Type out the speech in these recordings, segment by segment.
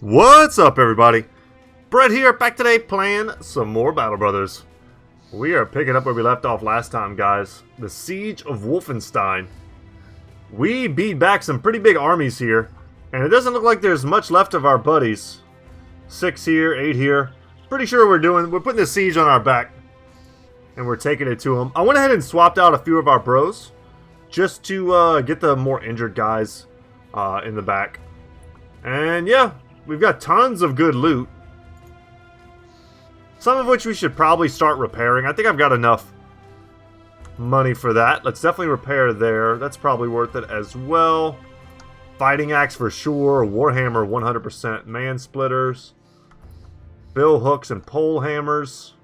What's up, everybody? Brett here, back today playing some more Battle Brothers. We are picking up where we left off last time, guys. The Siege of Wolfenstein. We beat back some pretty big armies here, and it doesn't look like there's much left of our buddies. 6 here, 8 here. Pretty sure we're putting the siege on our back, and we're taking it to them. I went ahead and swapped out a few of our bros, just to get the more injured guys in the back. And yeah, we've got tons of good loot. Some of which we should probably start repairing. I think I've got enough money for that. Let's definitely repair there. That's probably worth it as well. Fighting axe for sure. Warhammer 100%. Man splitters. Bill hooks and pole hammers.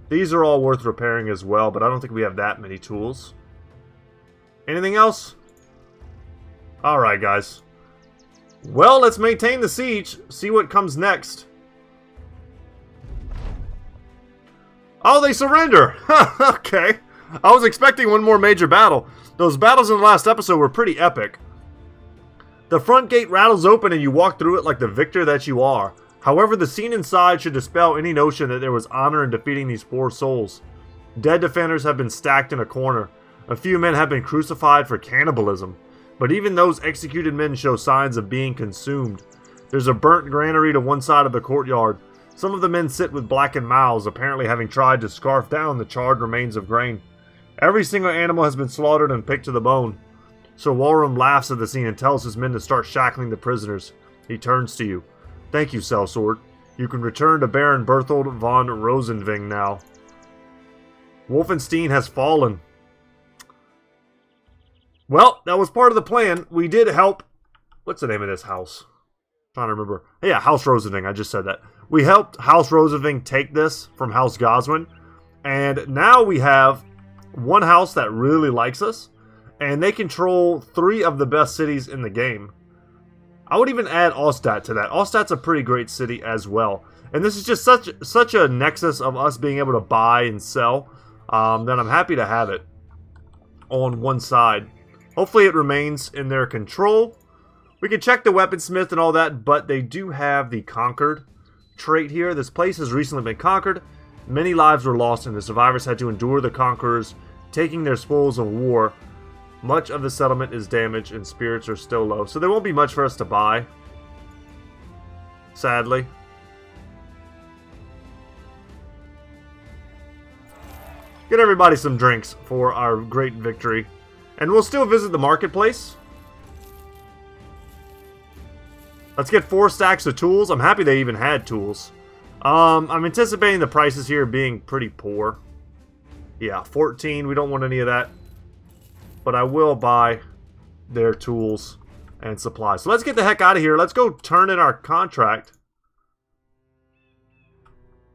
These are all worth repairing as well, but I don't think we have that many tools. Anything else? Alright, guys. Well, let's maintain the siege. See what comes next. Oh, they surrender! Okay. I was expecting one more major battle. Those battles in the last episode were pretty epic. The front gate rattles open and you walk through it like the victor that you are. However, the scene inside should dispel any notion that there was honor in defeating these poor souls. Dead defenders have been stacked in a corner. A few men have been crucified for cannibalism. But even those executed men show signs of being consumed. There's a burnt granary to one side of the courtyard. Some of the men sit with blackened mouths, apparently having tried to scarf down the charred remains of grain. Every single animal has been slaughtered and picked to the bone. Sir Walram laughs at the scene and tells his men to start shackling the prisoners. He turns to you. Thank you, Sellsword. You can return to Baron Berthold von Rosenving now. Wolfenstein has fallen. Well, that was part of the plan. We did help... What's the name of this house? I'm trying to remember. Yeah, House Rosenving. I just said that. We helped House Rosenving take this from House Goswin. And now we have one house that really likes us. And they control 3 of the best cities in the game. I would even add Ostad to that. Ostad's a pretty great city as well. And this is just such a nexus of us being able to buy and sell that I'm happy to have it on one side. Hopefully it remains in their control. We can check the weaponsmith and all that, but they do have the conquered trait here. This place has recently been conquered. Many lives were lost and the survivors had to endure the conquerors taking their spoils of war. Much of the settlement is damaged and spirits are still low. So there won't be much for us to buy. Sadly. Get everybody some drinks for our great victory. And we'll still visit the marketplace. Let's get 4 stacks of tools. I'm happy they even had tools. I'm anticipating the prices here being pretty poor. Yeah, 14. We don't want any of that. But I will buy their tools and supplies. So let's get the heck out of here. Let's go turn in our contract.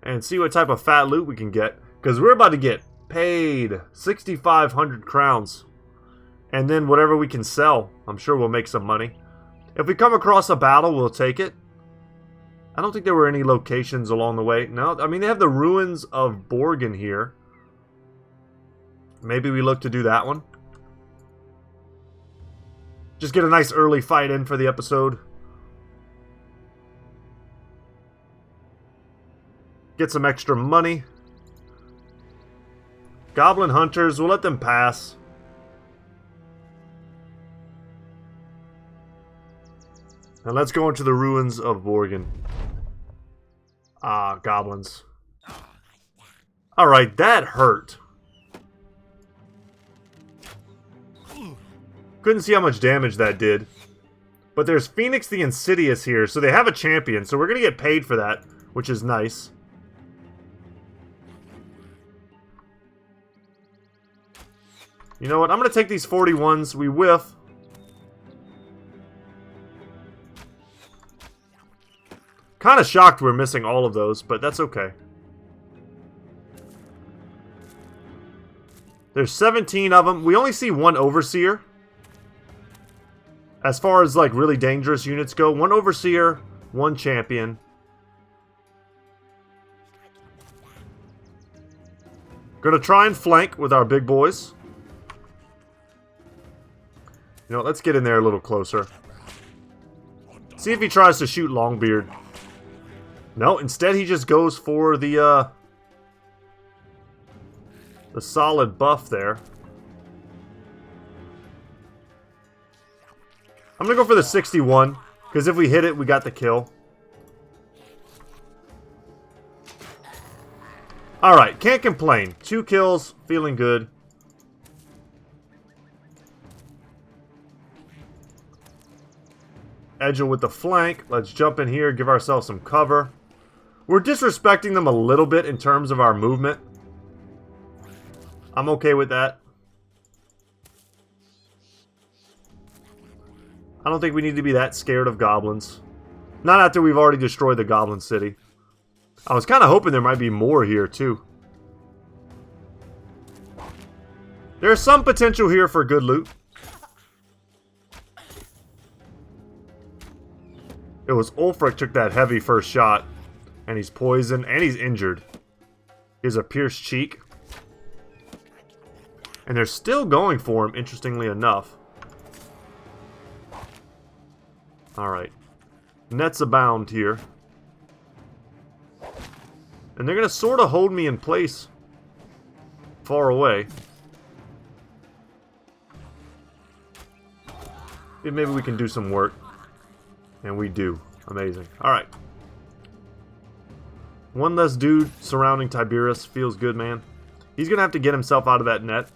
And see what type of fat loot we can get. Because we're about to get paid 6,500 crowns. And then whatever we can sell, I'm sure we'll make some money. If we come across a battle, we'll take it. I don't think there were any locations along the way. No, I mean, they have the ruins of Borgen here. Maybe we look to do that one. Just get a nice early fight in for the episode. Get some extra money. Goblin hunters, we'll let them pass. And let's go into the ruins of Borgen. Ah, goblins. Alright, that hurt. Couldn't see how much damage that did. But there's Phoenix the Insidious here, so they have a champion. So we're going to get paid for that, which is nice. You know what? I'm going to take these 41s. We whiff. Kind of shocked we're missing all of those, but that's okay. There's 17 of them. We only see one Overseer. As far as, like, really dangerous units go. One Overseer, one Champion. Gonna try and flank with our big boys. You know, let's get in there a little closer. See if he tries to shoot Longbeard. No, instead he just goes for the solid buff there. I'm gonna go for the 61, because if we hit it, we got the kill. Alright, can't complain. 2 kills, feeling good. Edgel with the flank. Let's jump in here, give ourselves some cover. We're disrespecting them a little bit in terms of our movement. I'm okay with that. I don't think we need to be that scared of goblins. Not after we've already destroyed the goblin city. I was kind of hoping there might be more here too. There's some potential here for good loot. It was Ulfric took that heavy first shot. And he's poisoned and he's injured. He has a pierced cheek. And they're still going for him, interestingly enough. Alright. Nets abound here. And they're going to sort of hold me in place. Far away. Maybe we can do some work. And we do. Amazing. Alright. One less dude surrounding Tiberius. Feels good, man. He's going to have to get himself out of that net.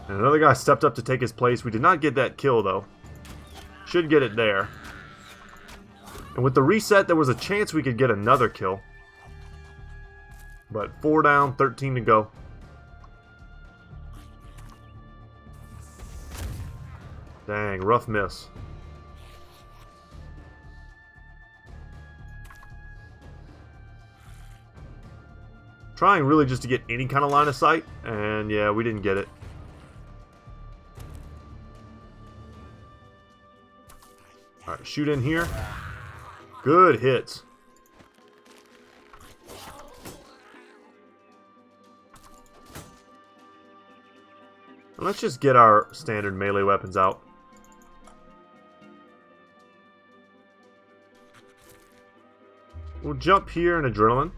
And another guy stepped up to take his place. We did not get that kill, though. Should get it there. And with the reset, there was a chance we could get another kill. But 4 down, 13 to go. Dang, rough miss. Trying really just to get any kind of line of sight. And yeah, we didn't get it. Alright, shoot in here. Good hits. And let's just get our standard melee weapons out. We'll jump here in Adrenaline.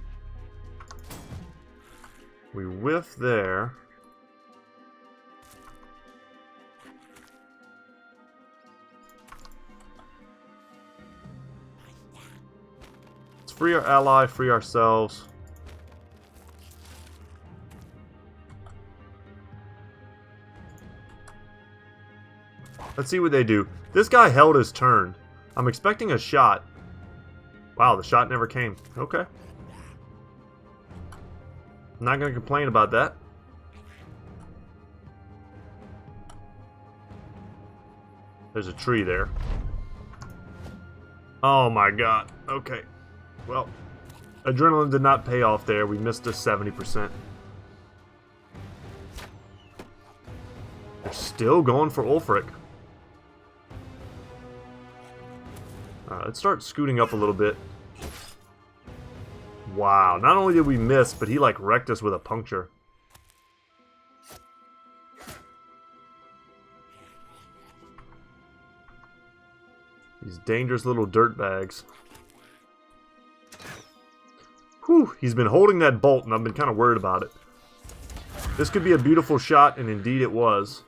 We whiff there. Let's free our ally, free ourselves. Let's see what they do. This guy held his turn. I'm expecting a shot. Wow, the shot never came. Okay. I'm not going to complain about that. There's a tree there. Oh my god. Okay. Well, Adrenaline did not pay off there. We missed a 70%. They're still going for Ulfric. Alright, let's start scooting up a little bit. Wow, not only did we miss, but he like wrecked us with a puncture. These dangerous little dirt bags. Whew, he's been holding that bolt and I've been kind of worried about it. This could be a beautiful shot, and indeed it was.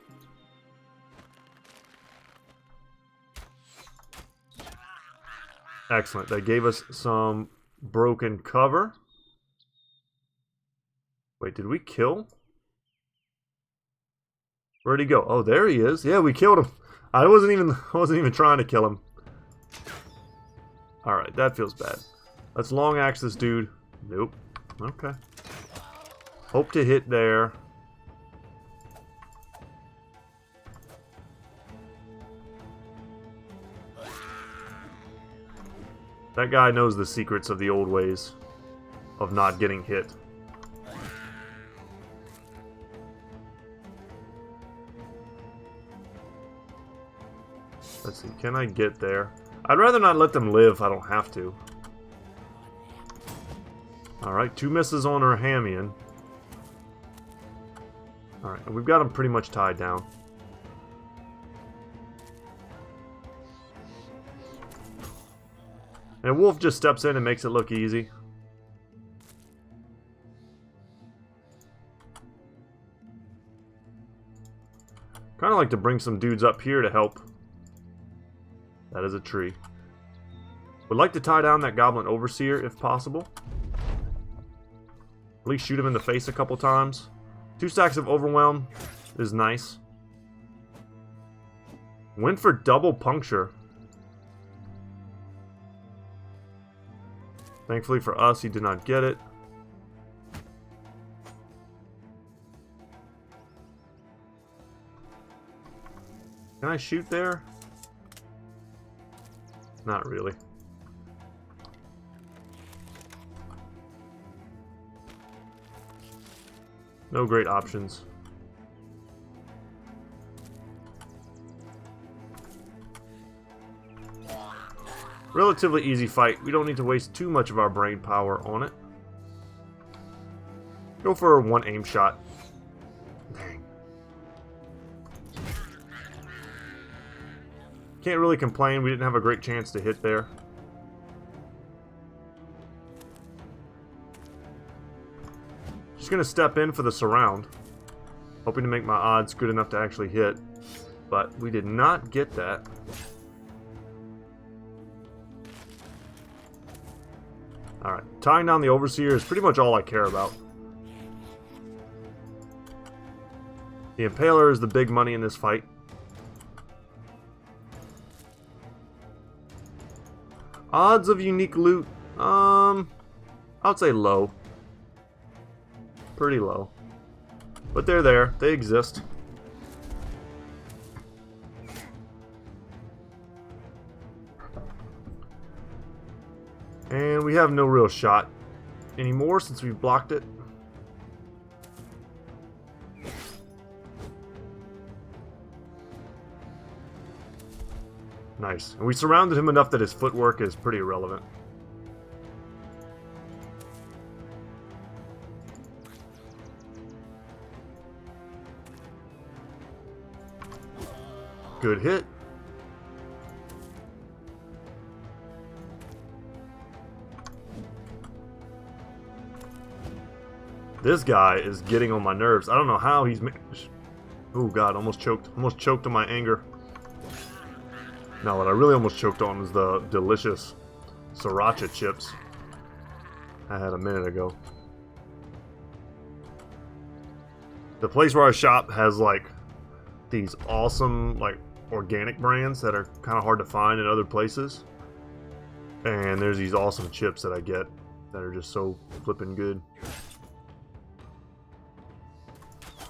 Excellent. They gave us some broken cover. Wait, did we kill? Where'd he go? Oh, there he is. Yeah, we killed him. I wasn't even trying to kill him. Alright, that feels bad. Let's long axe this dude. Nope. Okay. Hope to hit there. That guy knows the secrets of the old ways of not getting hit. Let's see, can I get there? I'd rather not let them live if I don't have to. Alright, 2 misses on our Hamian. Alright, we've got him pretty much tied down. And Wolf just steps in and makes it look easy. Kind of like to bring some dudes up here to help. That is a tree. Would like to tie down that Goblin Overseer if possible. At least shoot him in the face a couple times. 2 stacks of Overwhelm is nice. Went for double puncture. Thankfully for us, he did not get it. Can I shoot there? Not really. No great options. Relatively easy fight. We don't need to waste too much of our brain power on it. Go for one aim shot. Dang. Can't really complain. We didn't have a great chance to hit there. Just gonna step in for the surround. Hoping to make my odds good enough to actually hit. But we did not get that. Alright, tying down the Overseer is pretty much all I care about. The Impaler is the big money in this fight. Odds of unique loot, I would say low. Pretty low. But they're there, they exist. And we have no real shot anymore since we've blocked it. Nice. And we surrounded him enough that his footwork is pretty irrelevant. Good hit. This guy is getting on my nerves. I don't know how he's... Oh god, almost choked. Almost choked on my anger. Now what I really almost choked on was the delicious sriracha chips I had a minute ago. The place where I shop has like these awesome like organic brands that are kind of hard to find in other places. And there's these awesome chips that I get that are just so flippin' good.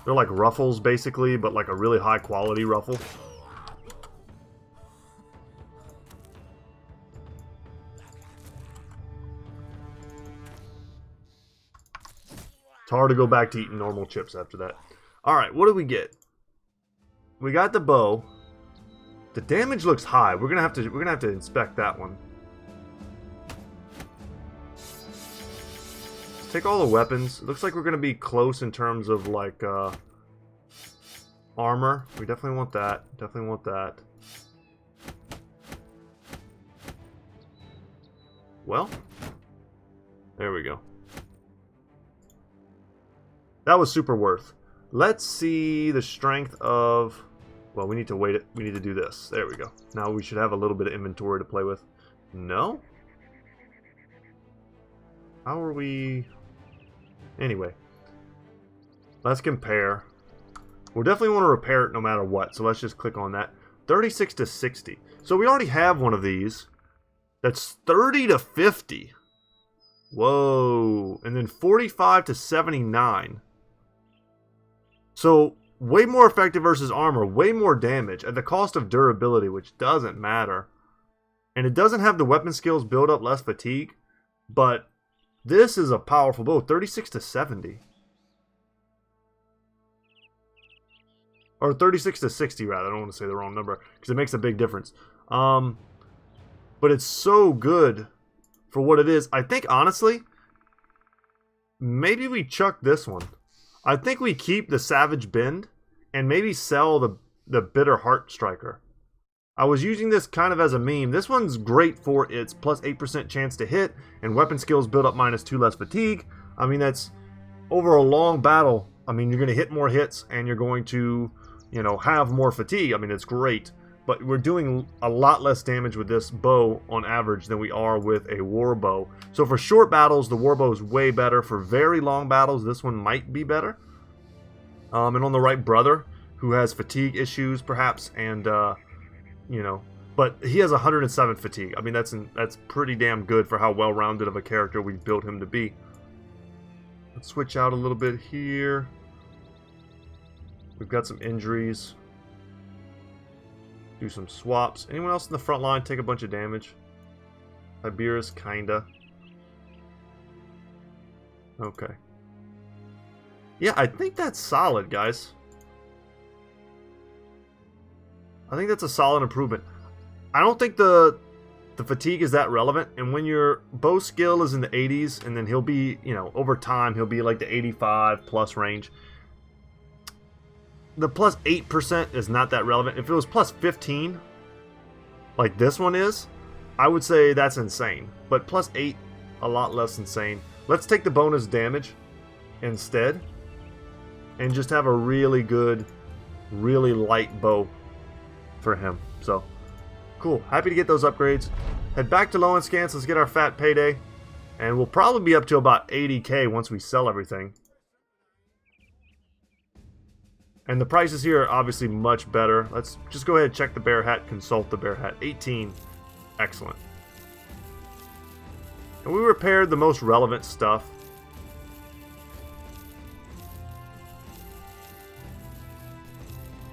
They're like Ruffles, basically, but like a really high quality Ruffle. It's hard to go back to eating normal chips after that. Alright, what do we get? We got the bow. The damage looks high. We're gonna have to inspect that one. Take all the weapons. It looks like we're going to be close in terms of, like, armor. We definitely want that. Definitely want that. Well, there we go. That was super worth. Let's see the strength of... Well, we need to wait it. We need to do this. There we go. Now we should have a little bit of inventory to play with. No? How are we... Anyway, let's compare. We'll definitely want to repair it no matter what, so let's just click on that. 36 to 60. So we already have one of these. That's 30 to 50. Whoa. And then 45 to 79. So way more effective versus armor, way more damage at the cost of durability, which doesn't matter. And it doesn't have the weapon skills build up less fatigue, but this is a powerful bow. 36 to 70. Or 36 to 60, rather. I don't want to say the wrong number, because it makes a big difference. But it's so good for what it is. I think, honestly, maybe we chuck this one. I think we keep the Savage Bend, and maybe sell the Bitter Heart Striker. I was using this kind of as a meme. This one's great for its plus 8% chance to hit, and weapon skills build up -2 less fatigue. I mean, that's over a long battle. I mean, you're going to hit more hits, and you're going to, you know, have more fatigue. I mean, it's great. But we're doing a lot less damage with this bow on average than we are with a war bow. So for short battles, the war bow is way better. For very long battles, this one might be better. And on the right brother, who has fatigue issues perhaps, and you know, but he has 107 fatigue. I mean, that's pretty damn good for how well-rounded of a character we've built him to be. Let's switch out a little bit here. We've got some injuries. Do some swaps. Anyone else in the front line take a bunch of damage? Iberus, kinda. Okay. Yeah, I think that's solid, guys. I think that's a solid improvement. I don't think the fatigue is that relevant, and when your bow skill is in the 80s, and then he'll be, you know, over time, he'll be like the 85 plus range. The plus 8% is not that relevant. If it was plus 15, like this one is, I would say that's insane. But plus 8, a lot less insane. Let's take the bonus damage instead, and just have a really good, really light bow for him. So, cool. Happy to get those upgrades. Head back to low end scans. Let's get our fat payday. And we'll probably be up to about 80k once we sell everything. And the prices here are obviously much better. Let's just go ahead and check the bear hat, consult the bear hat. 18. Excellent. And we repaired the most relevant stuff.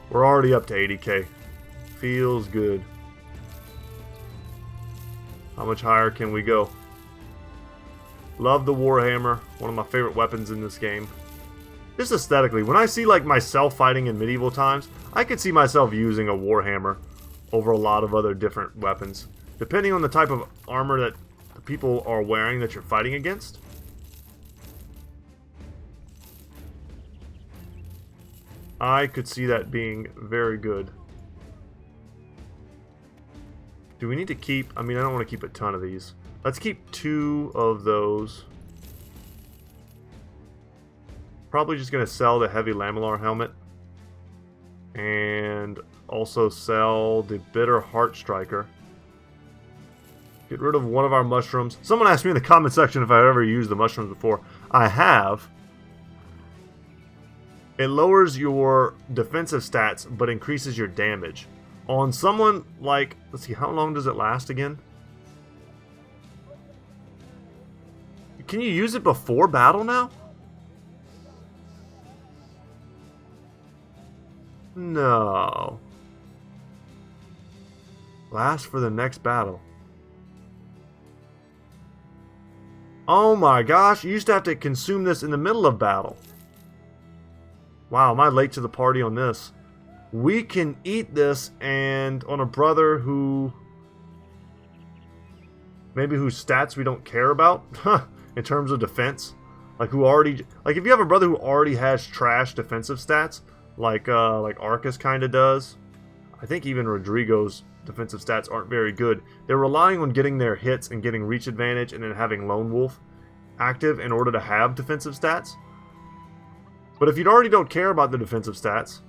We're already up to 80k. Feels good. How much higher can we go? Love the Warhammer. One of my favorite weapons in this game. Just aesthetically, when I see like myself fighting in medieval times, I could see myself using a Warhammer over a lot of other different weapons. Depending on the type of armor that the people are wearing that you're fighting against. I could see that being very good. Do we need to keep... I mean, I don't want to keep a ton of these. Let's keep 2 of those. Probably just going to sell the heavy lamellar helmet. And also sell the bitter heart striker. Get rid of one of our mushrooms. Someone asked me in the comment section if I've ever used the mushrooms before. I have. It lowers your defensive stats, but increases your damage. On someone like... Let's see, how long does it last again? Can you use it before battle now? No. Last for the next battle. Oh my gosh, you used to have to consume this in the middle of battle. Wow, am I late to the party on this? We can eat this, and on a brother who... maybe whose stats we don't care about, in terms of defense. Like who already... Like if you have a brother who already has trash defensive stats, like Arcus kind of does. I think even Rodrigo's defensive stats aren't very good. They're relying on getting their hits and getting reach advantage and then having Lone Wolf active in order to have defensive stats. But if you already don't care about the defensive stats,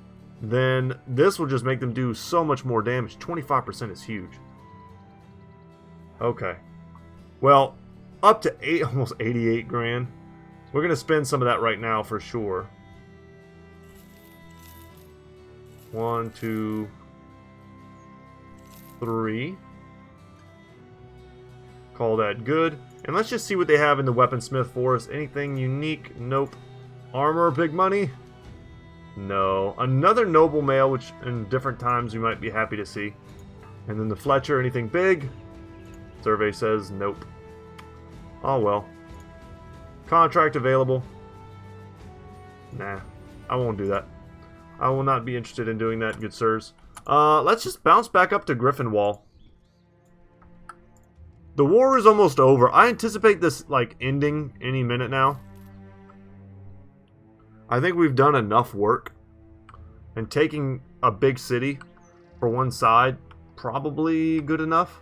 then this will just make them do so much more damage. 25% is huge. Okay. Well, up to almost 88 grand. We're going to spend some of that right now for sure. 1, 2, 3. Call that good. And let's just see what they have in the weaponsmith for us. Anything unique? Nope. Armor, big money? No. Another noble mail, which in different times we might be happy to see. And then the Fletcher, anything big? Survey says nope. Oh well. Contract available? Nah, I won't do that. I will not be interested in doing that, good sirs. Let's just bounce back up to Griffinwall. The war is almost over. I anticipate this, like, ending any minute now. I think we've done enough work. And taking a big city for one side probably good enough.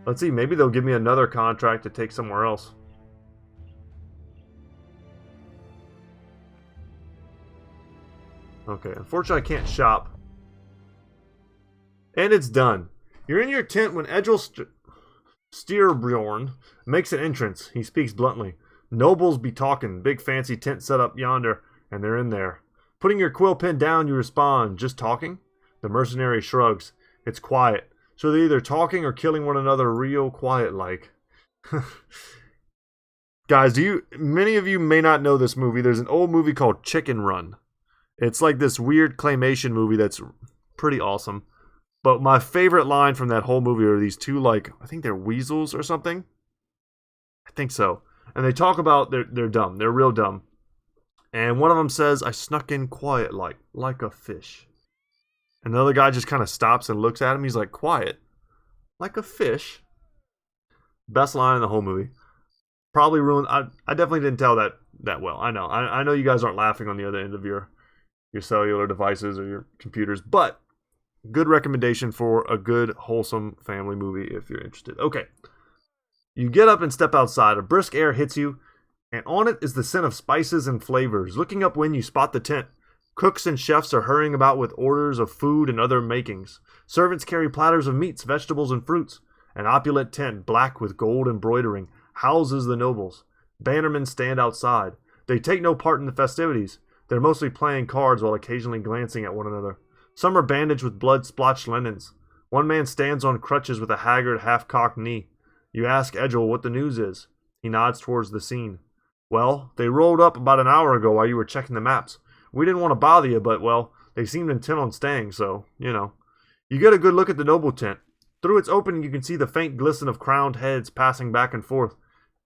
Let's see, maybe they'll give me another contract to take somewhere else. Okay, unfortunately I can't shop. And it's done. You're in your tent when Edgel Steerbjorn makes an entrance. He speaks bluntly. Nobles be talking. Big fancy tent set up yonder, and they're in there. Putting your quill pen down, you respond, just talking? The mercenary shrugs. It's quiet. So they're either talking or killing one another real quiet-like. Guys, many of you may not know this movie. There's an old movie called Chicken Run. It's like this weird claymation movie that's pretty awesome. But my favorite line from that whole movie are these two, like, I think they're weasels or something. I think so. And they talk about they're dumb. They're real dumb. And one of them says, I snuck in quiet like a fish. And the other guy just kind of stops and looks at him. He's like, quiet? Like a fish? Best line in the whole movie. Probably ruined. I definitely didn't tell that well. I know. I know you guys aren't laughing on the other end of your cellular devices or your computers. But good recommendation for a good, wholesome family movie if you're interested. Okay. You get up and step outside. A brisk air hits you, and on it is the scent of spices and flavors. Looking upwind, you spot the tent. Cooks and chefs are hurrying about with orders of food and other makings. Servants carry platters of meats, vegetables, and fruits. An opulent tent, black with gold embroidering, houses the nobles. Bannermen stand outside. They take no part in the festivities. They're mostly playing cards while occasionally glancing at one another. Some are bandaged with blood-splotched linens. One man stands on crutches with a haggard, half-cocked knee. You ask Edgel what the news is. He nods towards the scene. Well, they rolled up about an hour ago while you were checking the maps. We didn't want to bother you, but, well, they seemed intent on staying, so, you know. You get a good look at the noble tent. Through its opening, you can see the faint glisten of crowned heads passing back and forth.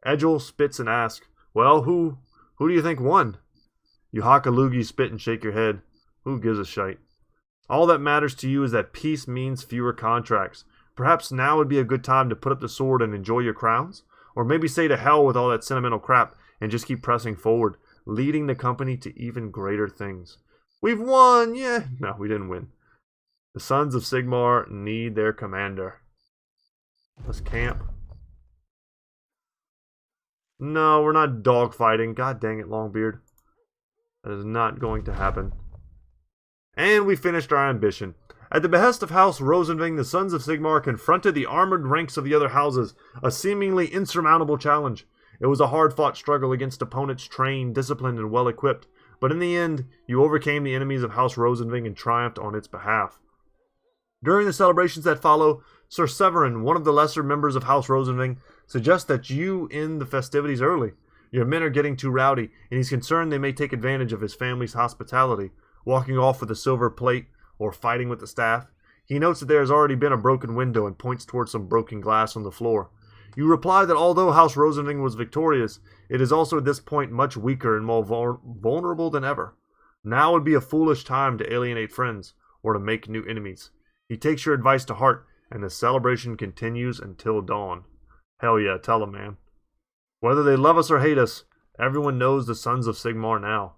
Edgel spits and asks, well, who do you think won? You hock a loogie, spit, and shake your head. Who gives a shite? All that matters to you is that peace means fewer contracts. Perhaps now would be a good time to put up the sword and enjoy your crowns? Or maybe say to hell with all that sentimental crap and just keep pressing forward, leading the company to even greater things. We've won, yeah. No, we didn't win. The sons of Sigmar need their commander. Let's camp. No, we're not dogfighting. God dang it, Longbeard. That is not going to happen. And we finished our ambition. At the behest of House Rosenving, the sons of Sigmar confronted the armored ranks of the other houses, a seemingly insurmountable challenge. It was a hard-fought struggle against opponents trained, disciplined, and well-equipped, but in the end, you overcame the enemies of House Rosenving and triumphed on its behalf. During the celebrations that follow, Sir Severin, one of the lesser members of House Rosenving, suggests that you end the festivities early. Your men are getting too rowdy, and he's concerned they may take advantage of his family's hospitality, walking off with a silver plate or fighting with the staff. He notes that there has already been a broken window and points towards some broken glass on the floor. You reply that although House Rosenving was victorious, it is also at this point much weaker and more vulnerable than ever. Now would be a foolish time to alienate friends or to make new enemies. He takes your advice to heart, and the celebration continues until dawn. Hell yeah, tell them, man. Whether they love us or hate us, everyone knows the sons of Sigmar now.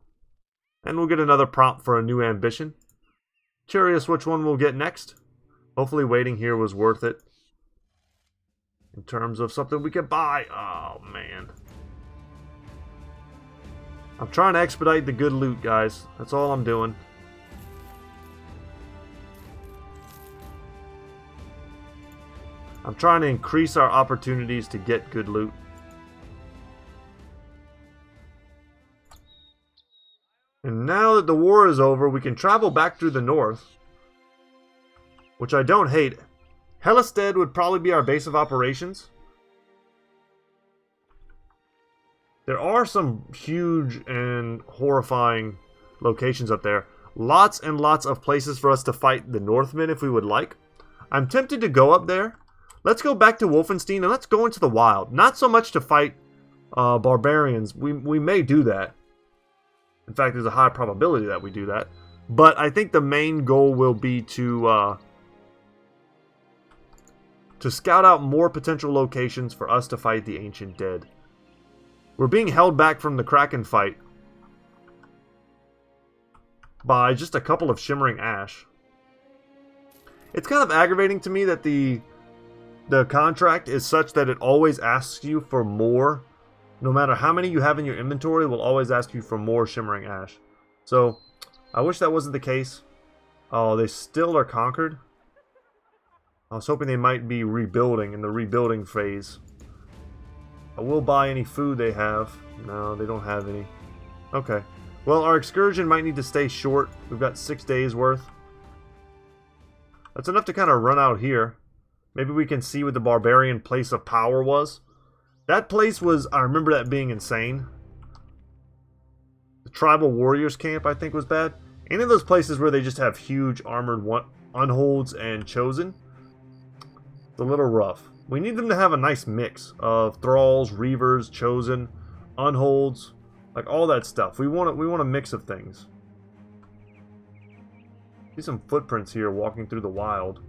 And we'll get another prompt for a new ambition. Curious which one we'll get next. Hopefully waiting here was worth it. In terms of something we can buy. Oh, man. I'm trying to expedite the good loot, guys. That's all I'm doing. I'm trying to increase our opportunities to get good loot. And now that the war is over, we can travel back through the north. Which I don't hate. Hellistead would probably be our base of operations. There are some huge and horrifying locations up there. Lots and lots of places for us to fight the Northmen if we would like. I'm tempted to go up there. Let's go back to Wolfenstein and let's go into the wild. Not so much to fight barbarians. We may do that. In fact, there's a high probability that we do that. But I think the main goal will be to scout out more potential locations for us to fight the Ancient Dead. We're being held back from the Kraken fight by just a couple of Shimmering Ash. It's kind of aggravating to me that the contract is such that it always asks you for more. No matter how many you have in your inventory, it will always ask you for more Shimmering Ash. So, I wish that wasn't the case. Oh, they still are conquered. I was hoping they might be rebuilding in the rebuilding phase. I will buy any food they have. No, they don't have any. Okay. Well, our excursion might need to stay short. We've got 6 days worth. That's enough to kind of run out here. Maybe we can see what the barbarian place of power was. That place was, I remember that being insane. The tribal warriors camp, I think, was bad. Any of those places where they just have huge armored unholds and chosen, it's a little rough. We need them to have a nice mix of thralls, reavers, chosen, unholds, like all that stuff. We want a mix of things. See some footprints here walking through the wild.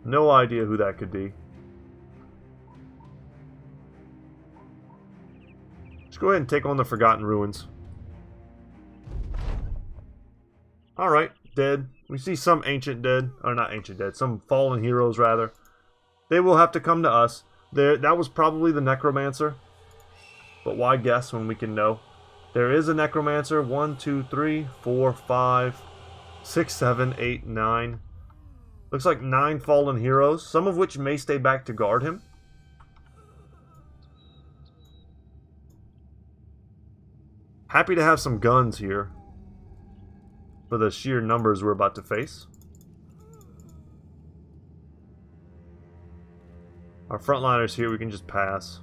No idea who that could be. Let's go ahead and take on the Forgotten Ruins. Alright, dead. We see some ancient dead, or not ancient dead, some fallen heroes rather. They will have to come to us. That was probably the Necromancer. But why guess when we can know? There is a Necromancer. 1, 2, 3, 4, 5, 6, 7, 8, 9. Looks like 9 fallen heroes, some of which may stay back to guard him. Happy to have some guns here for the sheer numbers we're about to face. Our frontliners here we can just pass.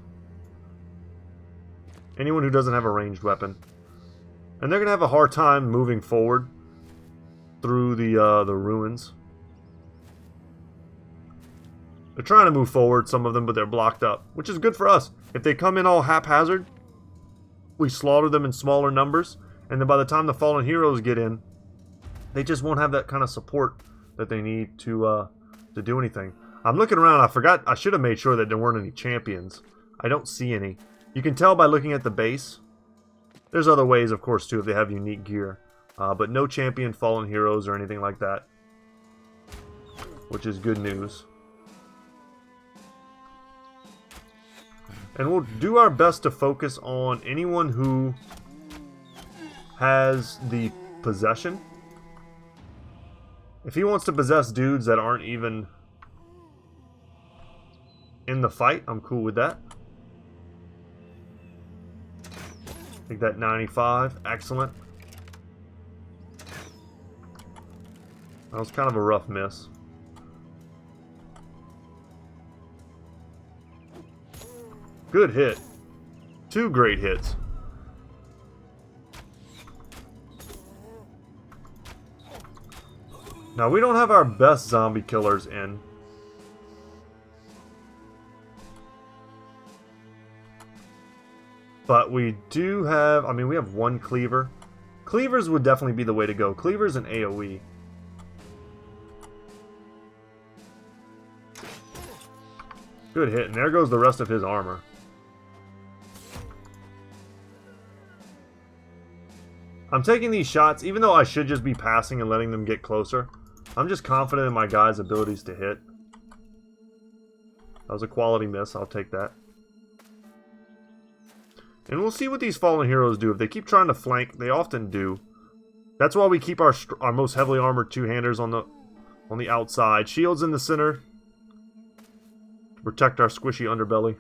Anyone who doesn't have a ranged weapon. And they're going to have a hard time moving forward through the ruins. They're trying to move forward, some of them, but they're blocked up, which is good for us. If they come in all haphazard, we slaughter them in smaller numbers, and then by the time the fallen heroes get in, they just won't have that kind of support that they need to do anything. I'm looking around. I forgot. I should have made sure that there weren't any champions. I don't see any. You can tell by looking at the base. There's other ways, of course, too, if they have unique gear. But no champion fallen heroes or anything like that, which is good news. And we'll do our best to focus on anyone who has the possession. If he wants to possess dudes that aren't even in the fight, I'm cool with that. Take that 95. Excellent. That was kind of a rough miss. Good hit. 2 great hits. Now, we don't have our best zombie killers in. But we do have, I mean, we have 1 cleaver. Cleavers would definitely be the way to go. Cleavers and AoE. Good hit, and there goes the rest of his armor. I'm taking these shots, even though I should just be passing and letting them get closer. I'm just confident in my guys' abilities to hit. That was a quality miss, I'll take that. And we'll see what these fallen heroes do. If they keep trying to flank, they often do. That's why we keep our most heavily armored 2-handers on the outside. Shields in the center. To protect our squishy underbelly.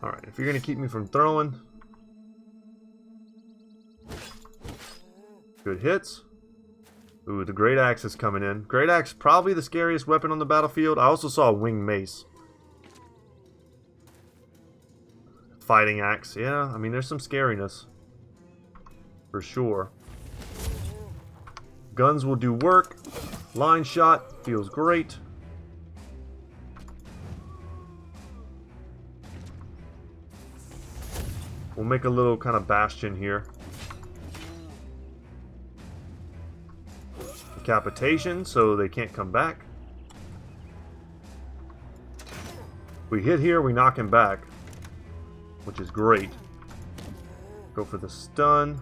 Alright, if you're going to keep me from throwing. Good hits. Ooh, the Great Axe is coming in. Great Axe, probably the scariest weapon on the battlefield. I also saw a winged mace. Fighting axe, yeah, I mean, there's some scariness. For sure. Guns will do work. Line shot feels great. We'll make a little kind of bastion here. Decapitation, so they can't come back. We hit here, we knock him back, which is great. Go for the stun.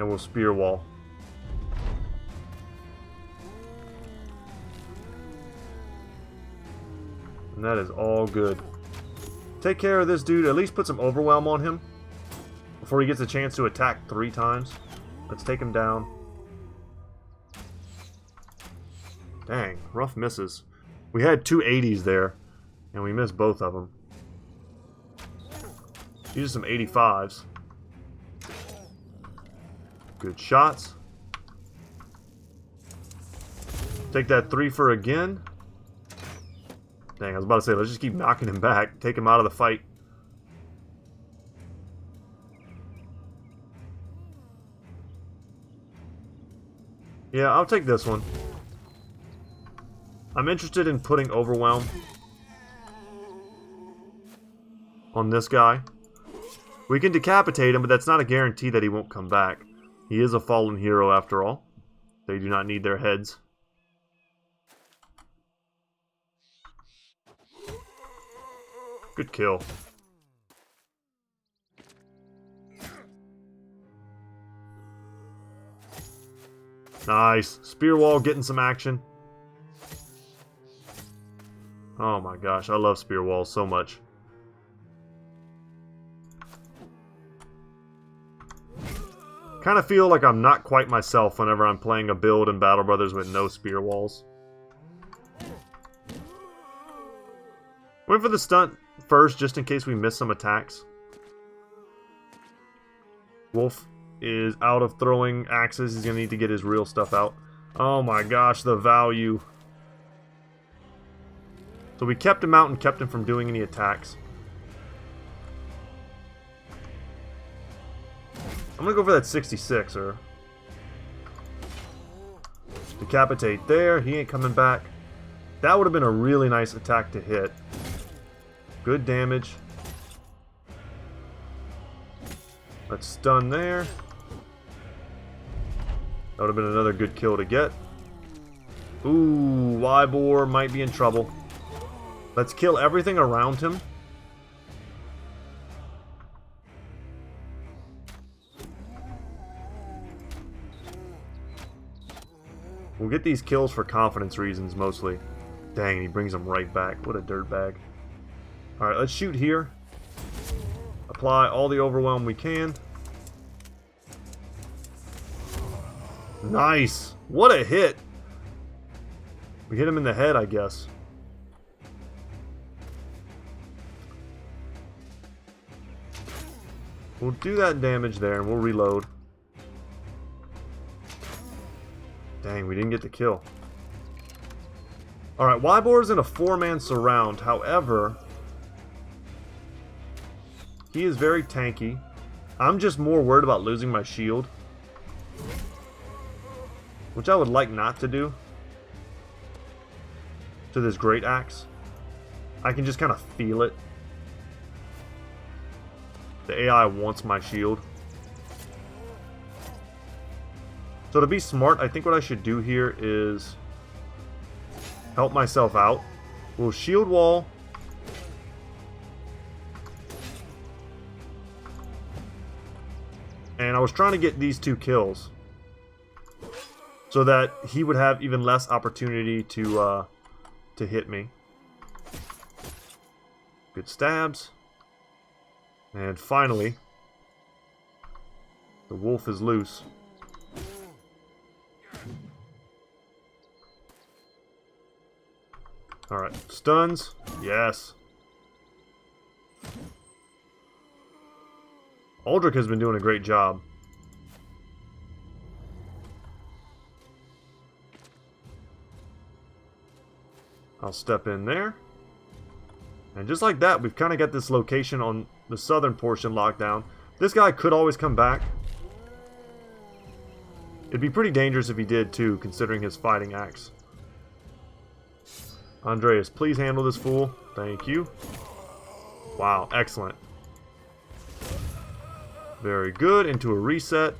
And we'll spear wall. And that is all good. Take care of this dude. At least put some overwhelm on him before he gets a chance to attack 3 times. Let's take him down. Dang, rough misses. We had 2 80s there, and we missed both of them. Use some 85s. Good shots. Take that 3 for again. Dang, I was about to say, let's just keep knocking him back. Take him out of the fight. Yeah, I'll take this one. I'm interested in putting Overwhelm on this guy. We can decapitate him, but that's not a guarantee that he won't come back. He is a fallen hero after all. They do not need their heads. Good kill. Nice. Spear wall getting some action. Oh my gosh, I love spear walls so much. Kind of feel like I'm not quite myself whenever I'm playing a build in Battle Brothers with no spear walls. Went for the stunt first just in case we miss some attacks. Wolf is out of throwing axes. He's going to need to get his real stuff out. Oh my gosh, the value. So we kept him out and kept him from doing any attacks. I'm going to go for that 66er. Decapitate there. He ain't coming back. That would have been a really nice attack to hit. Good damage. Let's stun there. That would have been another good kill to get. Ooh, Wybor might be in trouble. Let's kill everything around him. We'll get these kills for confidence reasons mostly. Dang, he brings them right back. What a dirtbag. Alright, let's shoot here. Apply all the overwhelm we can. Nice! What a hit! We hit him in the head, I guess. We'll do that damage there and we'll reload. Dang, we didn't get the kill. Alright, Wybor's in a 4-man surround. However, he is very tanky. I'm just more worried about losing my shield, which I would like not to do to this great axe. I can just kind of feel it. The AI wants my shield. So to be smart, I think what I should do here is help myself out. We'll shield wall. And I was trying to get these 2 kills so that he would have even less opportunity to hit me. Good stabs. And finally, the wolf is loose. Alright, stuns. Yes. Aldrich has been doing a great job. I'll step in there. And just like that, we've kind of got this location on the southern portion locked down. This guy could always come back. It'd be pretty dangerous if he did too, considering his fighting axe. Andreas, please handle this fool. Thank you. Wow, excellent. Very good. Into a reset.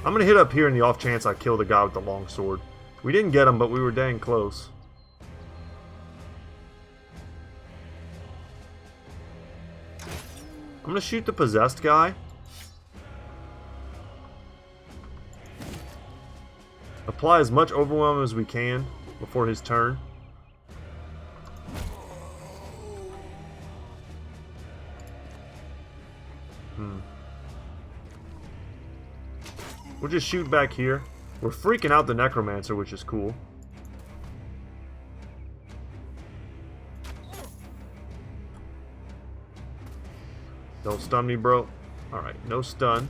I'm going to hit up here in the off chance I kill the guy with the long sword. We didn't get him, but we were dang close. I'm gonna shoot the possessed guy. Apply as much overwhelm as we can before his turn. We'll just shoot back here. We're freaking out the Necromancer, which is cool. Don't stun me, bro. Alright, no stun.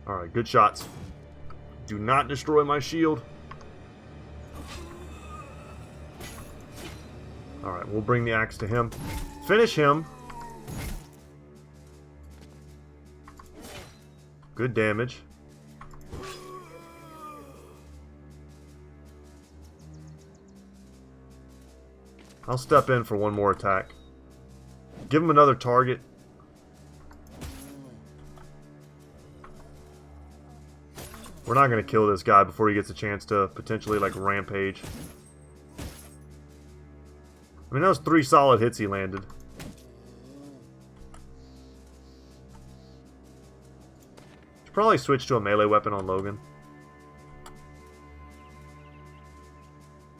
Alright, good shots. Do not destroy my shield. Alright, we'll bring the axe to him. Finish him. Good damage. I'll step in for one more attack. Give him another target. We're not going to kill this guy before he gets a chance to potentially, like, rampage. I mean, that was 3 solid hits he landed. Should probably switch to a melee weapon on Logan.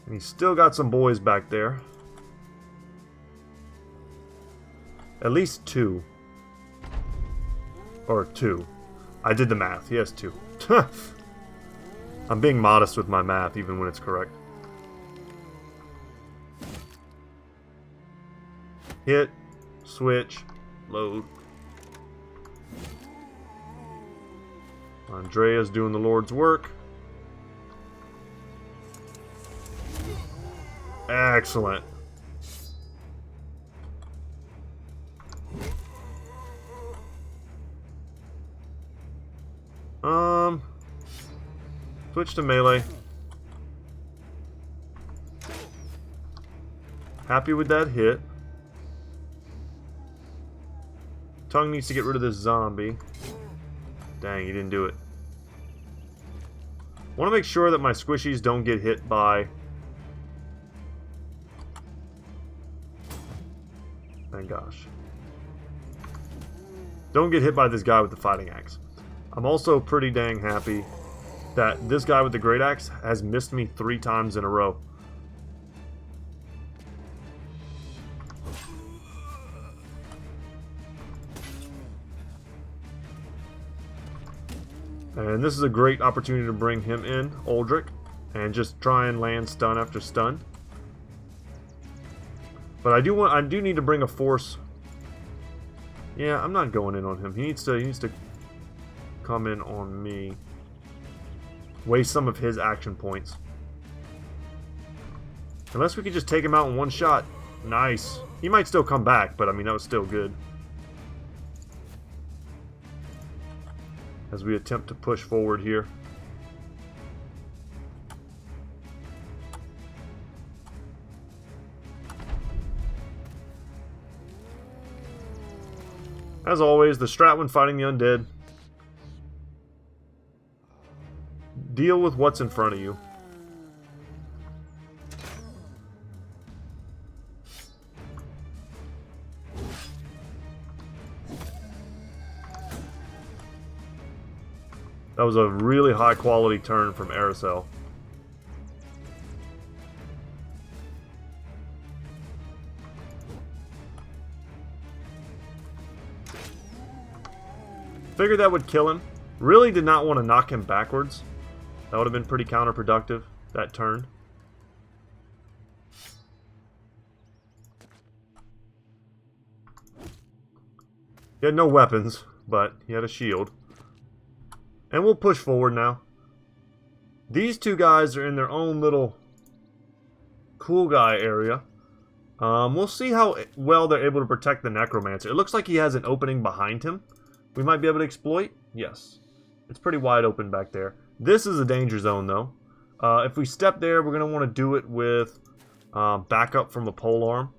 And he's still got some boys back there. At least 2. Or 2. I did the math. He has 2. I'm being modest with my math, even when it's correct. Hit, switch, load. Andrea's doing the Lord's work. Excellent. Switch to melee. Happy with that hit. Tongue needs to get rid of this zombie. Dang, he didn't do it. Want to make sure that my squishies don't get hit by... Thank gosh. Don't get hit by this guy with the fighting axe. I'm also pretty dang happy that this guy with the great axe has missed me 3 times in a row. And this is a great opportunity to bring him in, Uldric, and just try and land stun after stun. But I do need to bring a force. Yeah, I'm not going in on him. He needs to come in on me. Waste some of his action points. Unless we could just take him out in one shot. Nice. He might still come back, but I mean, that was still good. As we attempt to push forward here. As always, the strat when fighting the undead. Deal with what's in front of you. That was a really high quality turn from Aracel. Figured that would kill him. Really did not want to knock him backwards. That would have been pretty counterproductive, that turn. He had no weapons, but he had a shield. And we'll push forward now. These 2 guys are in their own little cool guy area. We'll see how well they're able to protect the Necromancer. It looks like he has an opening behind him. We might be able to exploit. Yes. It's pretty wide open back there. This is a danger zone, though. If we step there, we're going to want to do it with backup from a polearm.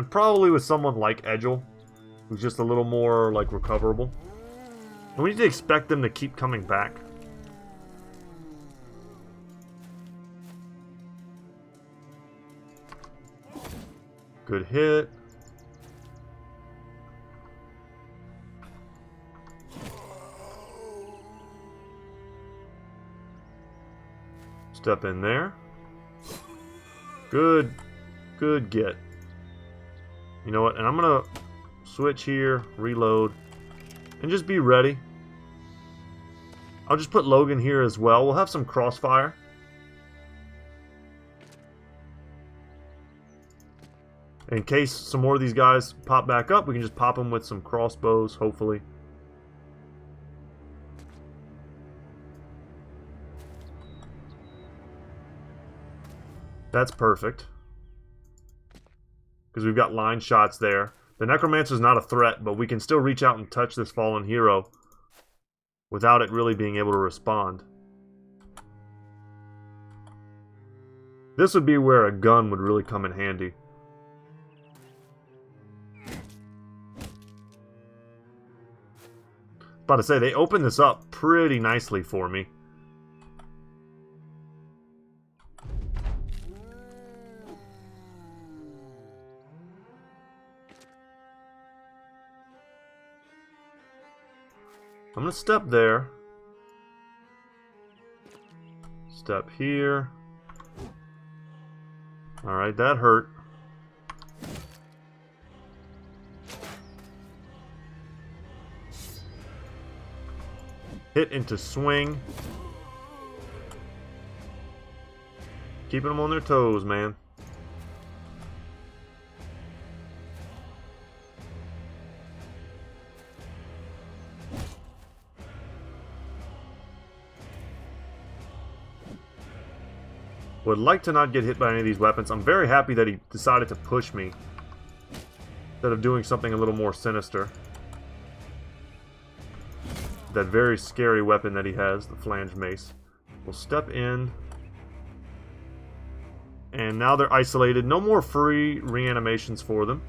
And probably with someone like Edgel, who's just a little more, like, recoverable. And we need to expect them to keep coming back. Good hit. Step in there. Good. Good get. You know what? And I'm going to switch here, reload, and just be ready. I'll just put Logan here as well. We'll have some crossfire. In case some more of these guys pop back up, we can just pop them with some crossbows, hopefully. That's perfect. Because we've got line shots there. The Necromancer's not a threat, but we can still reach out and touch this fallen hero without it really being able to respond. This would be where a gun would really come in handy. About to say, they opened this up pretty nicely for me. I'm going to step there. Step here. Alright, that hurt. Hit into swing. Keeping them on their toes, man. Would like to not get hit by any of these weapons. I'm very happy that he decided to push me instead of doing something a little more sinister. That very scary weapon that he has, the flange mace. We'll step in. And now they're isolated. No more free reanimations for them.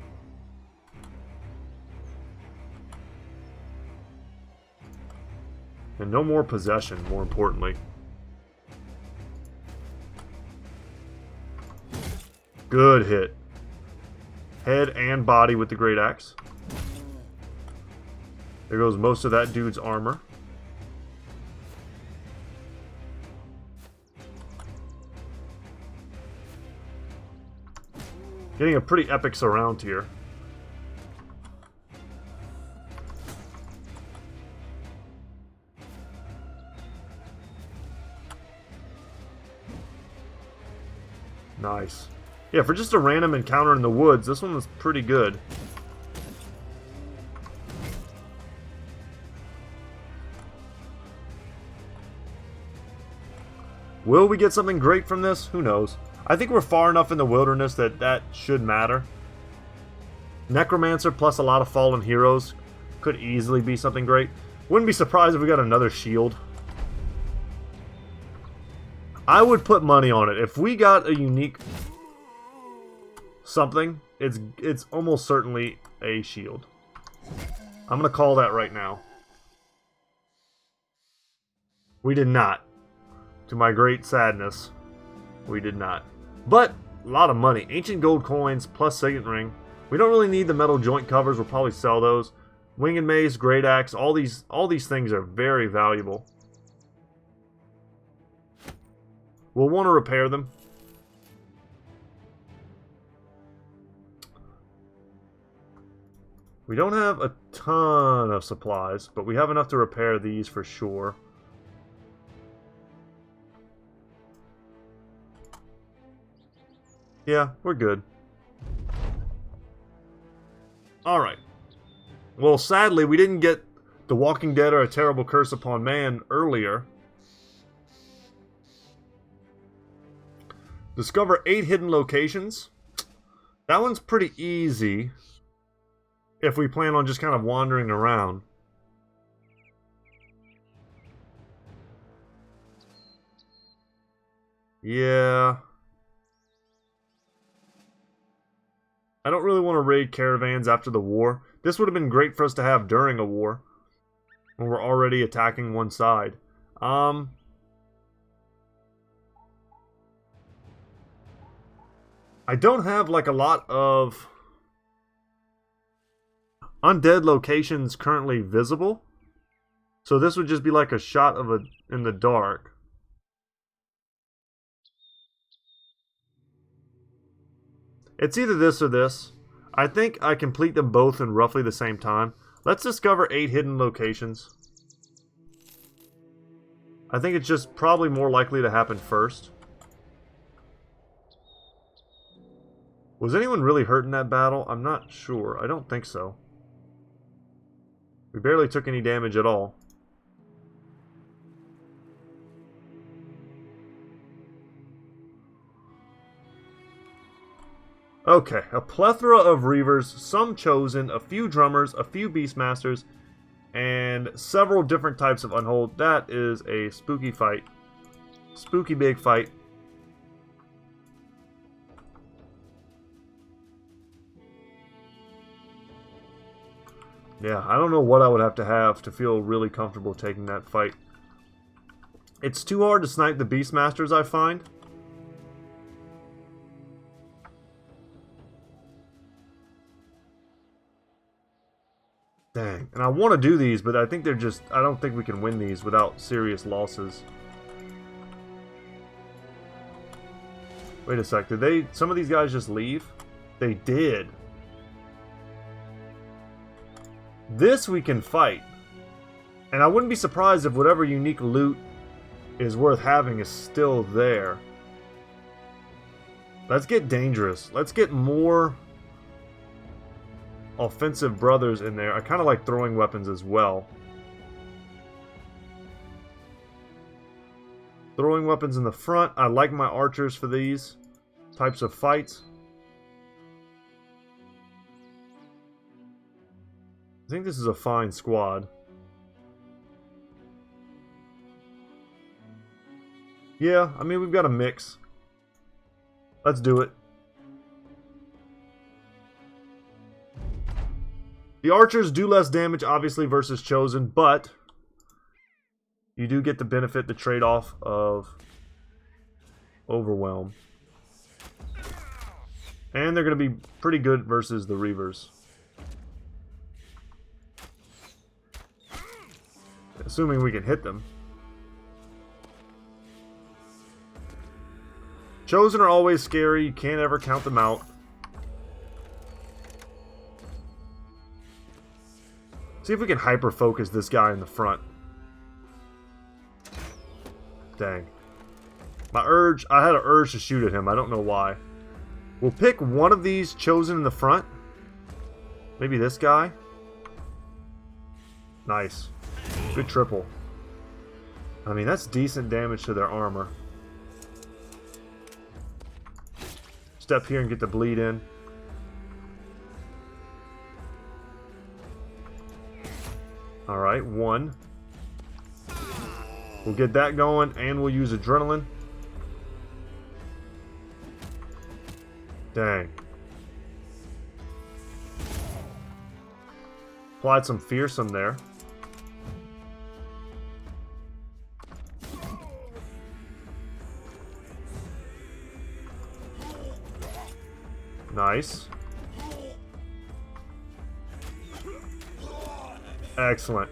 And no more possession, more importantly. Good hit. Head and body with the great axe. There goes most of that dude's armor. Getting a pretty epic surround here. Nice. Yeah, for just a random encounter in the woods, this one was pretty good. Will we get something great from this? Who knows? I think we're far enough in the wilderness that that should matter. Necromancer plus a lot of fallen heroes could easily be something great. Wouldn't be surprised if we got another shield. I would put money on it. If we got a unique something, it's almost certainly a shield. I'm going to call that right now. We did not. To my great sadness, we did not. But, a lot of money. Ancient gold coins plus signet ring. We don't really need the metal joint covers. We'll probably sell those. Winged mace, great axe, all these things are very valuable. We'll want to repair them. We don't have a ton of supplies, but we have enough to repair these for sure. Yeah, we're good. Alright. Well, sadly, we didn't get The Walking Dead or A Terrible Curse Upon Man earlier. Discover 8 hidden locations. That one's pretty easy if we plan on just kind of wandering around. Yeah. I don't really want to raid caravans after the war. This would have been great for us to have during a war, when we're already attacking one side. I don't have like a lot of undead locations currently visible. So this would just be like a shot of in the dark. It's either this or this. I think I complete them both in roughly the same time. Let's discover 8 hidden locations. I think it's just probably more likely to happen first. Was anyone really hurt in that battle? I'm not sure. I don't think so. We barely took any damage at all. Okay, a plethora of Reavers, some chosen, a few drummers, a few beastmasters, and several different types of unhold. That is a spooky fight. Spooky big fight. Yeah, I don't know what I would have to feel really comfortable taking that fight. It's too hard to snipe the beastmasters, I find. Dang. And I want to do these, but I think they're just... I don't think we can win these without serious losses. Wait a sec. Did some of these guys just leave? They did. This we can fight. And I wouldn't be surprised if whatever unique loot is worth having is still there. Let's get dangerous. Let's get more offensive brothers in there. I kind of like throwing weapons as well. Throwing weapons in the front. I like my archers for these types of fights. I think this is a fine squad. Yeah, I mean, we've got a mix. Let's do it. The archers do less damage, obviously, versus chosen, but you do get the benefit, the trade-off of overwhelm. And they're going to be pretty good versus the Reavers. Assuming we can hit them. Chosen are always scary. You can't ever count them out. See if we can hyper-focus this guy in the front. Dang. I had an urge to shoot at him. I don't know why. We'll pick one of these chosen in the front. Maybe this guy. Nice. Good triple. I mean, that's decent damage to their armor. Step here and get the bleed in. Alright, 1. We'll get that going, and we'll use adrenaline. Dang. Applied some fearsome there. Nice. Excellent.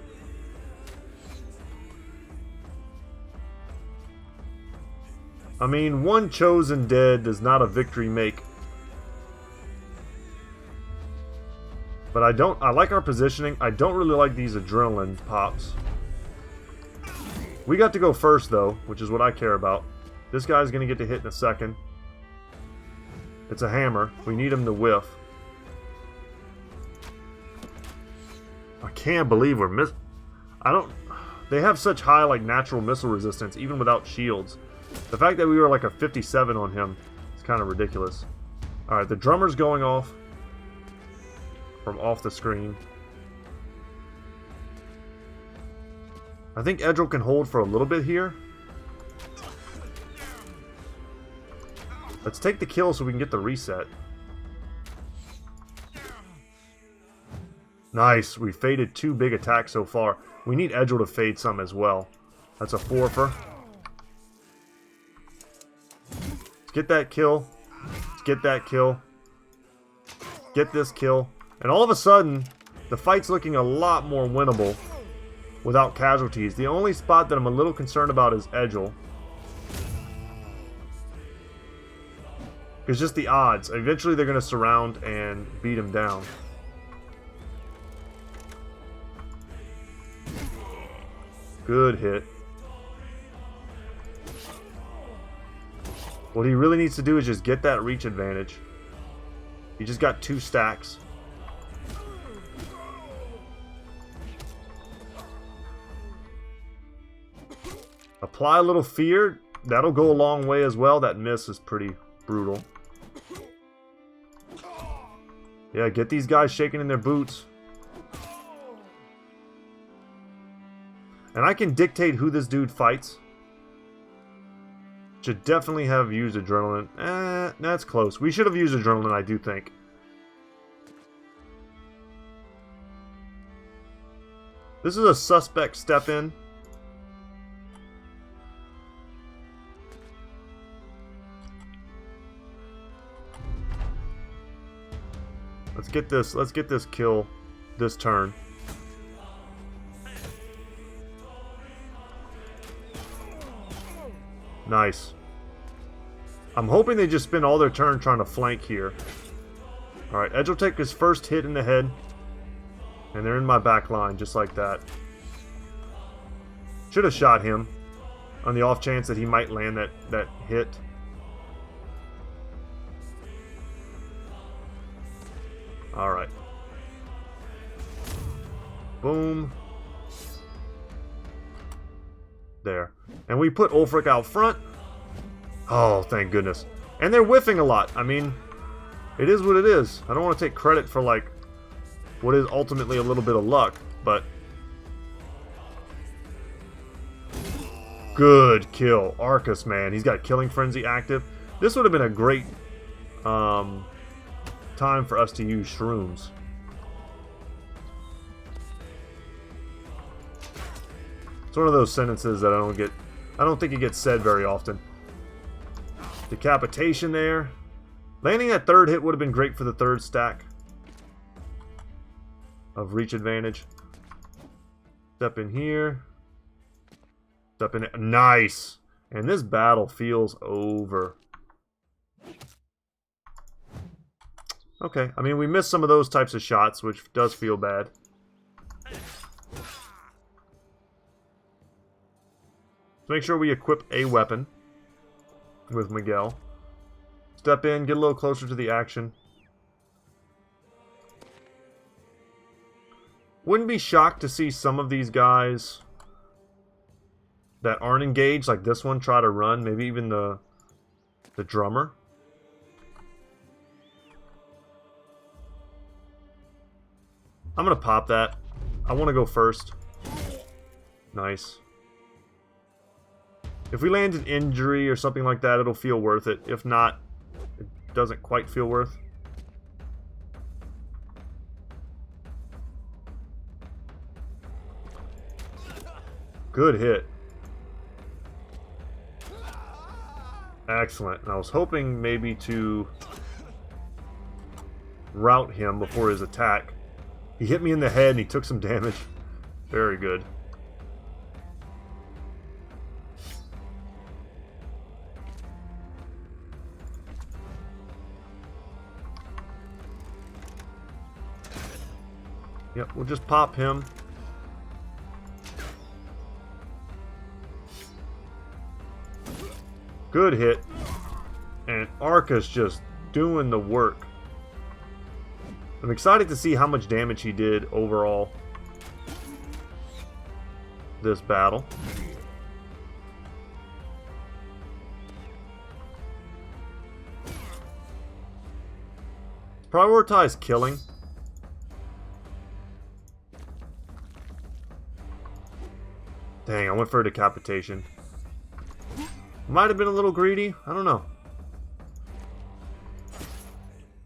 I mean, one chosen dead does not a victory make. But I like our positioning. I don't really like these adrenaline pops. We got to go first, though, which is what I care about. This guy's going to get to hit in a second. It's a hammer. We need him to whiff. I can't believe we're they have such high, like, natural missile resistance, even without shields. The fact that we were like a 57 on him is kind of ridiculous. Alright, the drummer's going off from off the screen. I think Edril can hold for a little bit here. Let's take the kill so we can get the reset. Nice. We faded 2 big attacks so far. We need Edgel to fade some as well. That's a 4-fer. Let's get that kill. Let's get that kill. Get this kill. And all of a sudden, the fight's looking a lot more winnable without casualties. The only spot that I'm a little concerned about is Edgel. It's just the odds. Eventually they're going to surround and beat him down. Good hit. What he really needs to do is just get that reach advantage. He just got 2 stacks. Apply a little fear. That'll go a long way as well. That miss is pretty brutal. Yeah, get these guys shaking in their boots. And I can dictate who this dude fights. Should definitely have used adrenaline. That's close. We should have used adrenaline, I do think. This is a suspect step in. Let's get this kill this turn. Nice. I'm hoping they just spend all their turn trying to flank here. Alright, Edge will take his first hit in the head. And they're in my back line, just like that. Should have shot him on the off chance that he might land that hit. Alright. Boom. There. And we put Ulfric out front. Oh, thank goodness. And they're whiffing a lot. I mean, it is what it is. I don't want to take credit for, like, what is ultimately a little bit of luck, but... Good kill. Arcus, man. He's got Killing Frenzy active. This would have been a great time for us to use shrooms. It's one of those sentences that I don't think it gets said very often. Decapitation there. Landing that third hit would have been great for the third stack of reach advantage. Step in here. Step in. Nice. And this battle feels over. Okay, I mean, we missed some of those types of shots, which does feel bad. Make sure we equip a weapon with Miguel. Step in, get a little closer to the action. Wouldn't be shocked to see some of these guys that aren't engaged, like this one, try to run. Maybe even the drummer. I'm going to pop that. I want to go first. Nice. If we land an injury or something like that, it'll feel worth it. If not, it doesn't quite feel worth. Good hit. Excellent. And I was hoping maybe to rout him before his attack. He hit me in the head and he took some damage. Very good. Yep, we'll just pop him. Good hit. And Arcus just doing the work. I'm excited to see how much damage he did overall this battle. Prioritize killing. Dang, I went for a decapitation. Might have been a little greedy. I don't know.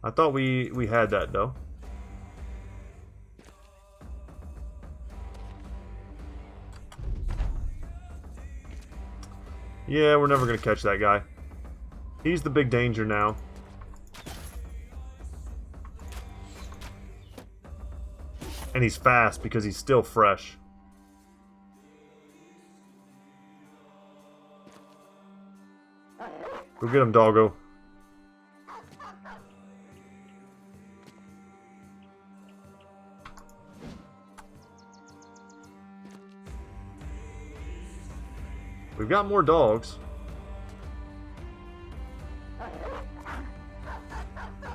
I thought we had that, though. Yeah, we're never going to catch that guy. He's the big danger now. And he's fast because he's still fresh. Go get him, doggo. We've got more dogs.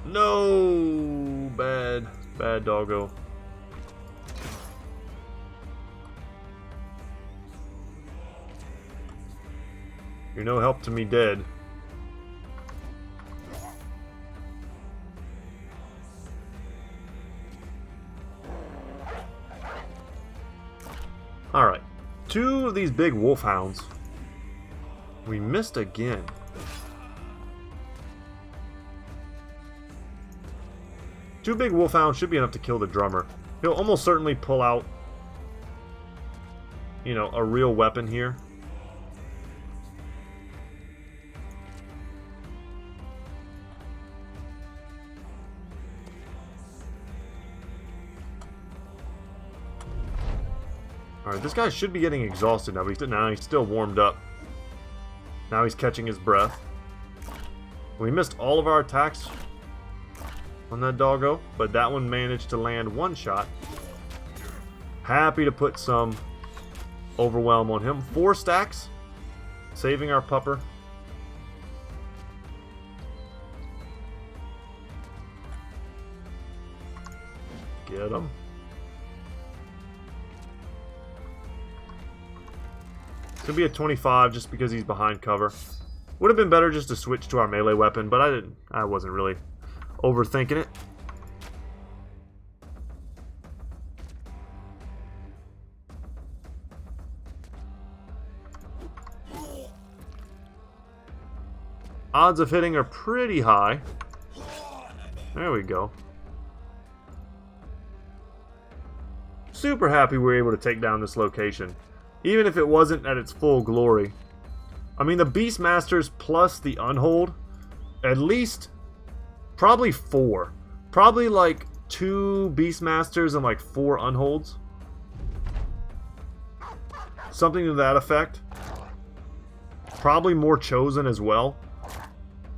No! Bad. Bad doggo. You're no help to me dead. Alright. 2 of these big wolfhounds. We missed again. Two big wolfhounds should be enough to kill the drummer. He'll almost certainly pull out, you know, a real weapon here. Alright, this guy should be getting exhausted now, but he's still warmed up. Now he's catching his breath. We missed all of our attacks on that doggo, but that one managed to land 1 shot. Happy to put some overwhelm on him. 4 stacks, saving our pupper. Get him. It's gonna be a 25 just because he's behind cover. Would have been better just to switch to our melee weapon, but I wasn't really overthinking it. Odds of hitting are pretty high. There we go. Super happy we were able to take down this location, even if it wasn't at its full glory. I mean, the Beastmasters plus the Unhold, at least probably 4. Probably like 2 Beastmasters and like 4 Unholds. Something to that effect. Probably more Chosen as well.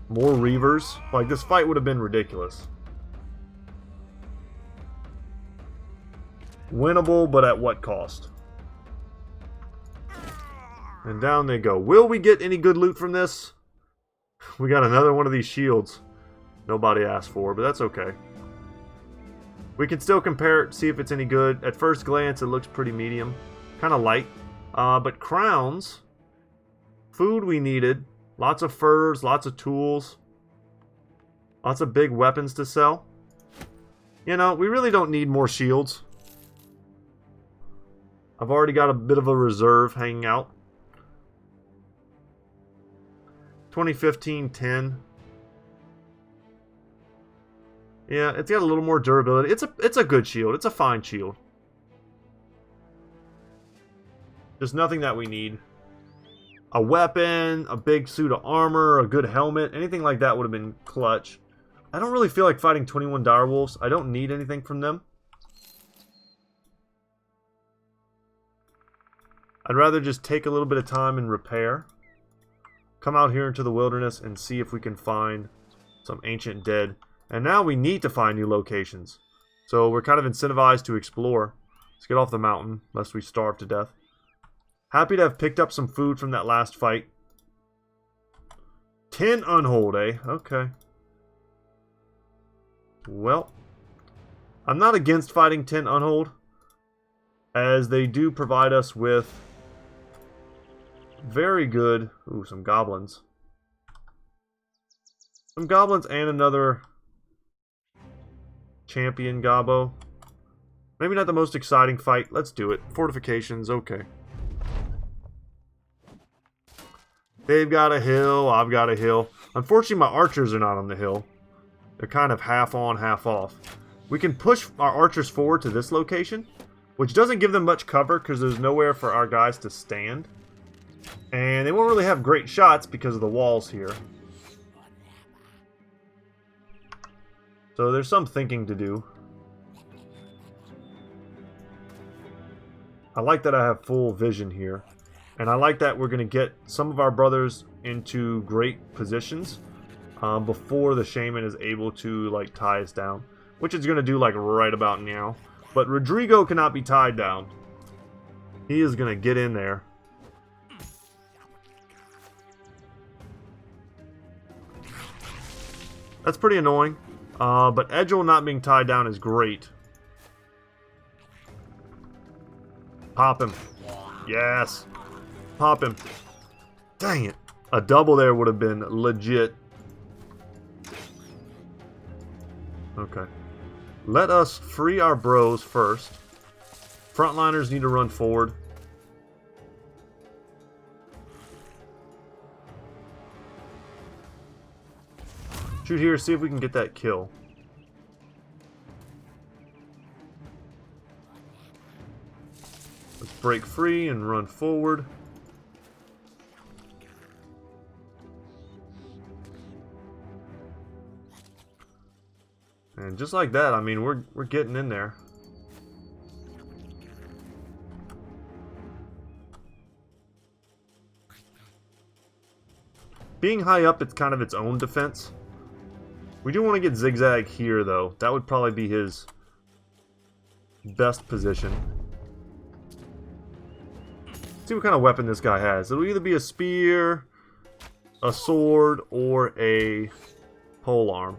More Reavers. Like, this fight would have been ridiculous. Winnable, but at what cost? And down they go. Will we get any good loot from this? We got another one of these shields. Nobody asked for, but that's okay. We can still compare it, see if it's any good. At first glance, it looks pretty medium. Kind of light. But crowns. Food we needed. Lots of furs, lots of tools. Lots of big weapons to sell. You know, we really don't need more shields. I've already got a bit of a reserve hanging out. 2015 10. Yeah, it's got a little more durability. It's a good shield. It's a fine shield. There's nothing that we need. A weapon, a big suit of armor, a good helmet, anything like that would have been clutch. I don't really feel like fighting 21 direwolves. I don't need anything from them. I'd rather just take a little bit of time and repair. Come out here into the wilderness and see if we can find some ancient dead. And now we need to find new locations. So we're kind of incentivized to explore. Let's get off the mountain, lest we starve to death. Happy to have picked up some food from that last fight. 10 Unhold, eh? Okay. Well, I'm not against fighting 10 Unhold, as they do provide us with very good... Ooh, some goblins. Some goblins and another champion gobbo. Maybe not the most exciting fight. Let's do it. Fortifications, okay. They've got a hill, I've got a hill. Unfortunately, my archers are not on the hill. They're kind of half on, half off. We can push our archers forward to this location, which doesn't give them much cover because there's nowhere for our guys to stand. And they won't really have great shots because of the walls here. So there's some thinking to do. I like that I have full vision here. And I like that we're going to get some of our brothers into great positions before the shaman is able to like tie us down. Which it's going to do like right about now. But Rodrigo cannot be tied down. He is going to get in there. That's pretty annoying. But Edgel not being tied down is great. Pop him. Yes. Pop him. Dang it. A double there would have been legit. Okay. Let us free our bros first. Frontliners need to run forward. Shoot here, see if we can get that kill. Let's break free and run forward. And just like that, I mean, we're getting in there. Being high up, it's kind of its own defense. We do want to get Zigzag here, though. That would probably be his best position. Let's see what kind of weapon this guy has. It'll either be a spear, a sword, or a polearm.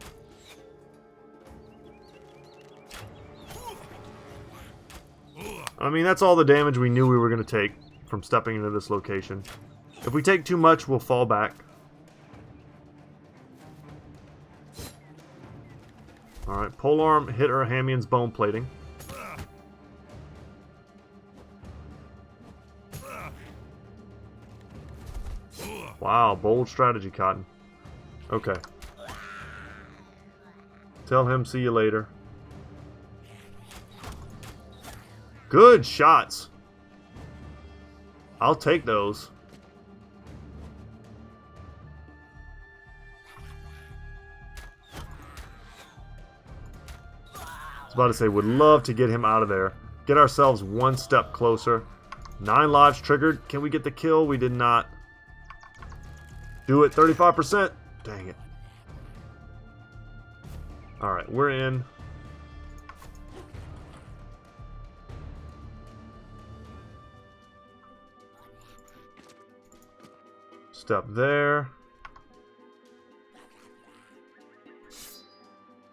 I mean, that's all the damage we knew we were going to take from stepping into this location. If we take too much, we'll fall back. Alright, polearm hit our Hamion's bone plating. Wow, bold strategy, Cotton. Okay. Tell him, see you later. Good shots. I'll take those. I was about to say, would love to get him out of there. Get ourselves one step closer. 9 lives triggered. Can we get the kill? We did not. Do it. 35%. Dang it. Alright, we're in. Step there.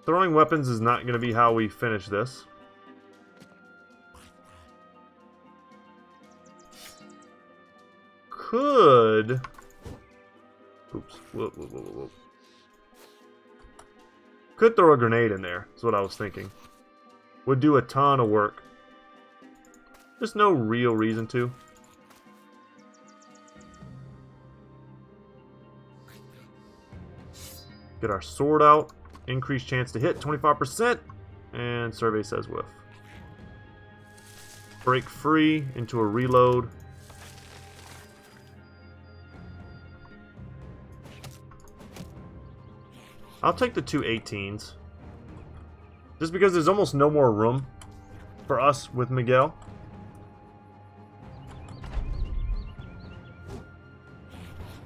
Throwing weapons is not going to be how we finish this. Could... Oops. Whoa, whoa, whoa, whoa. Could throw a grenade in there, is what I was thinking. Would do a ton of work. Just no real reason to. Get our sword out. Increased chance to hit, 25%. And survey says whiff. Break free into a reload. I'll take the 2 18s. Just because there's almost no more room for us with Miguel.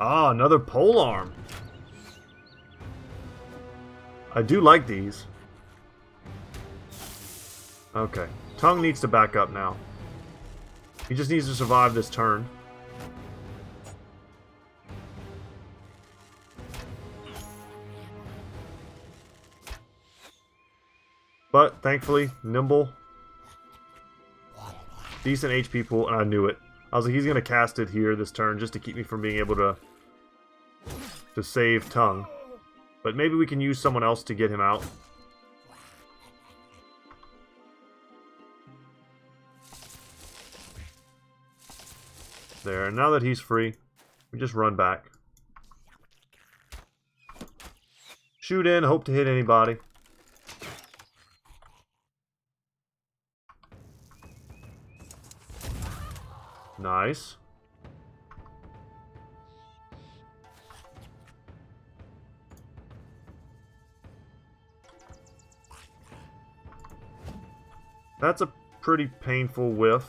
Ah, another polearm. I do like these. Okay. Tongue needs to back up now. He just needs to survive this turn. But, thankfully, nimble. Decent HP pool, and I knew it. I was like, he's going to cast it here this turn just to keep me from being able to save Tongue. But maybe we can use someone else to get him out. There, and now that he's free, we just run back. Shoot in, hope to hit anybody. Nice. That's a pretty painful whiff.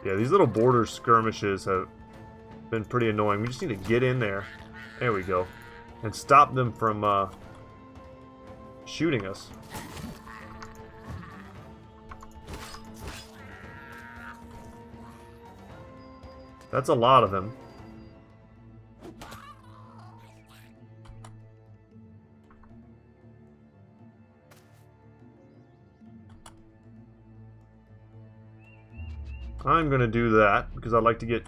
Yeah, these little border skirmishes have been pretty annoying. We just need to get in there. There we go. And stop them from shooting us. That's a lot of them. I'm going to do that because I'd like to get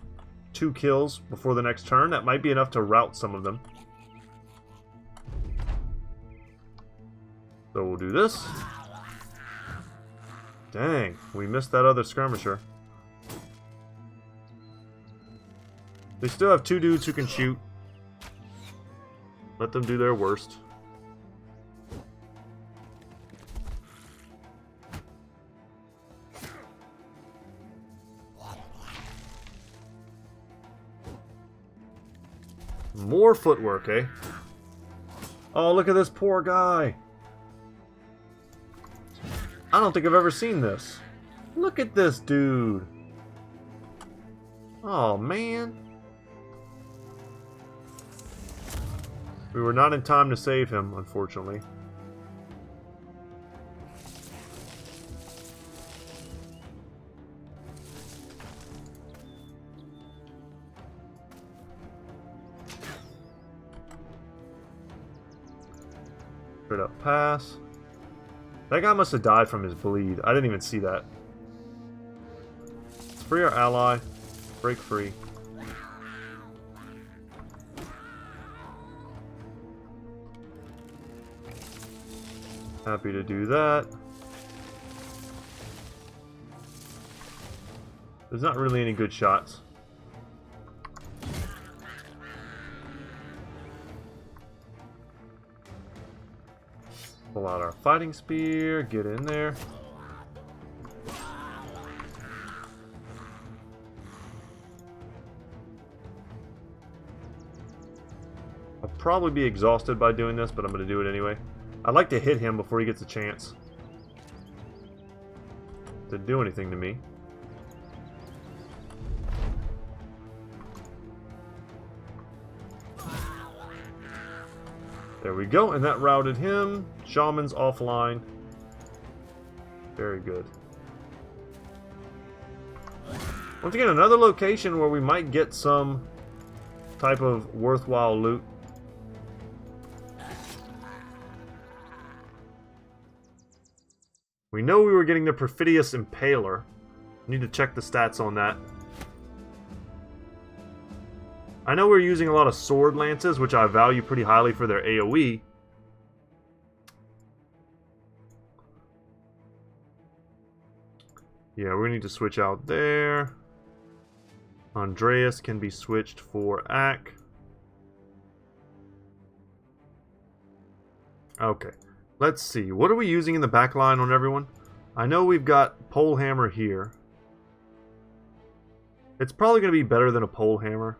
2 kills before the next turn. That might be enough to rout some of them. So we'll do this. Dang, we missed that other skirmisher. They still have 2 dudes who can shoot. Let them do their worst. More footwork, eh? Oh, look at this poor guy. I don't think I've ever seen this. Look at this dude. Oh, man. We were not in time to save him, unfortunately. Straight up pass. That guy must have died from his bleed. I didn't even see that. Let's free our ally. Break free. Happy to do that. There's not really any good shots. Pull out our fighting spear, get in there. I'll probably be exhausted by doing this, but I'm going to do it anyway. I'd like to hit him before he gets a chance to do anything to me. There we go, and that routed him. Shaman's offline. Very good. Once again, another location where we might get some type of worthwhile loot. We know we were getting the Perfidious Impaler. Need to check the stats on that. I know we're using a lot of sword lances, which I value pretty highly for their AoE. Yeah, we need to switch out there. Andreas can be switched for Ak. Okay, let's see. What are we using in the back line on everyone? I know we've got pole hammer here. It's probably going to be better than a pole hammer.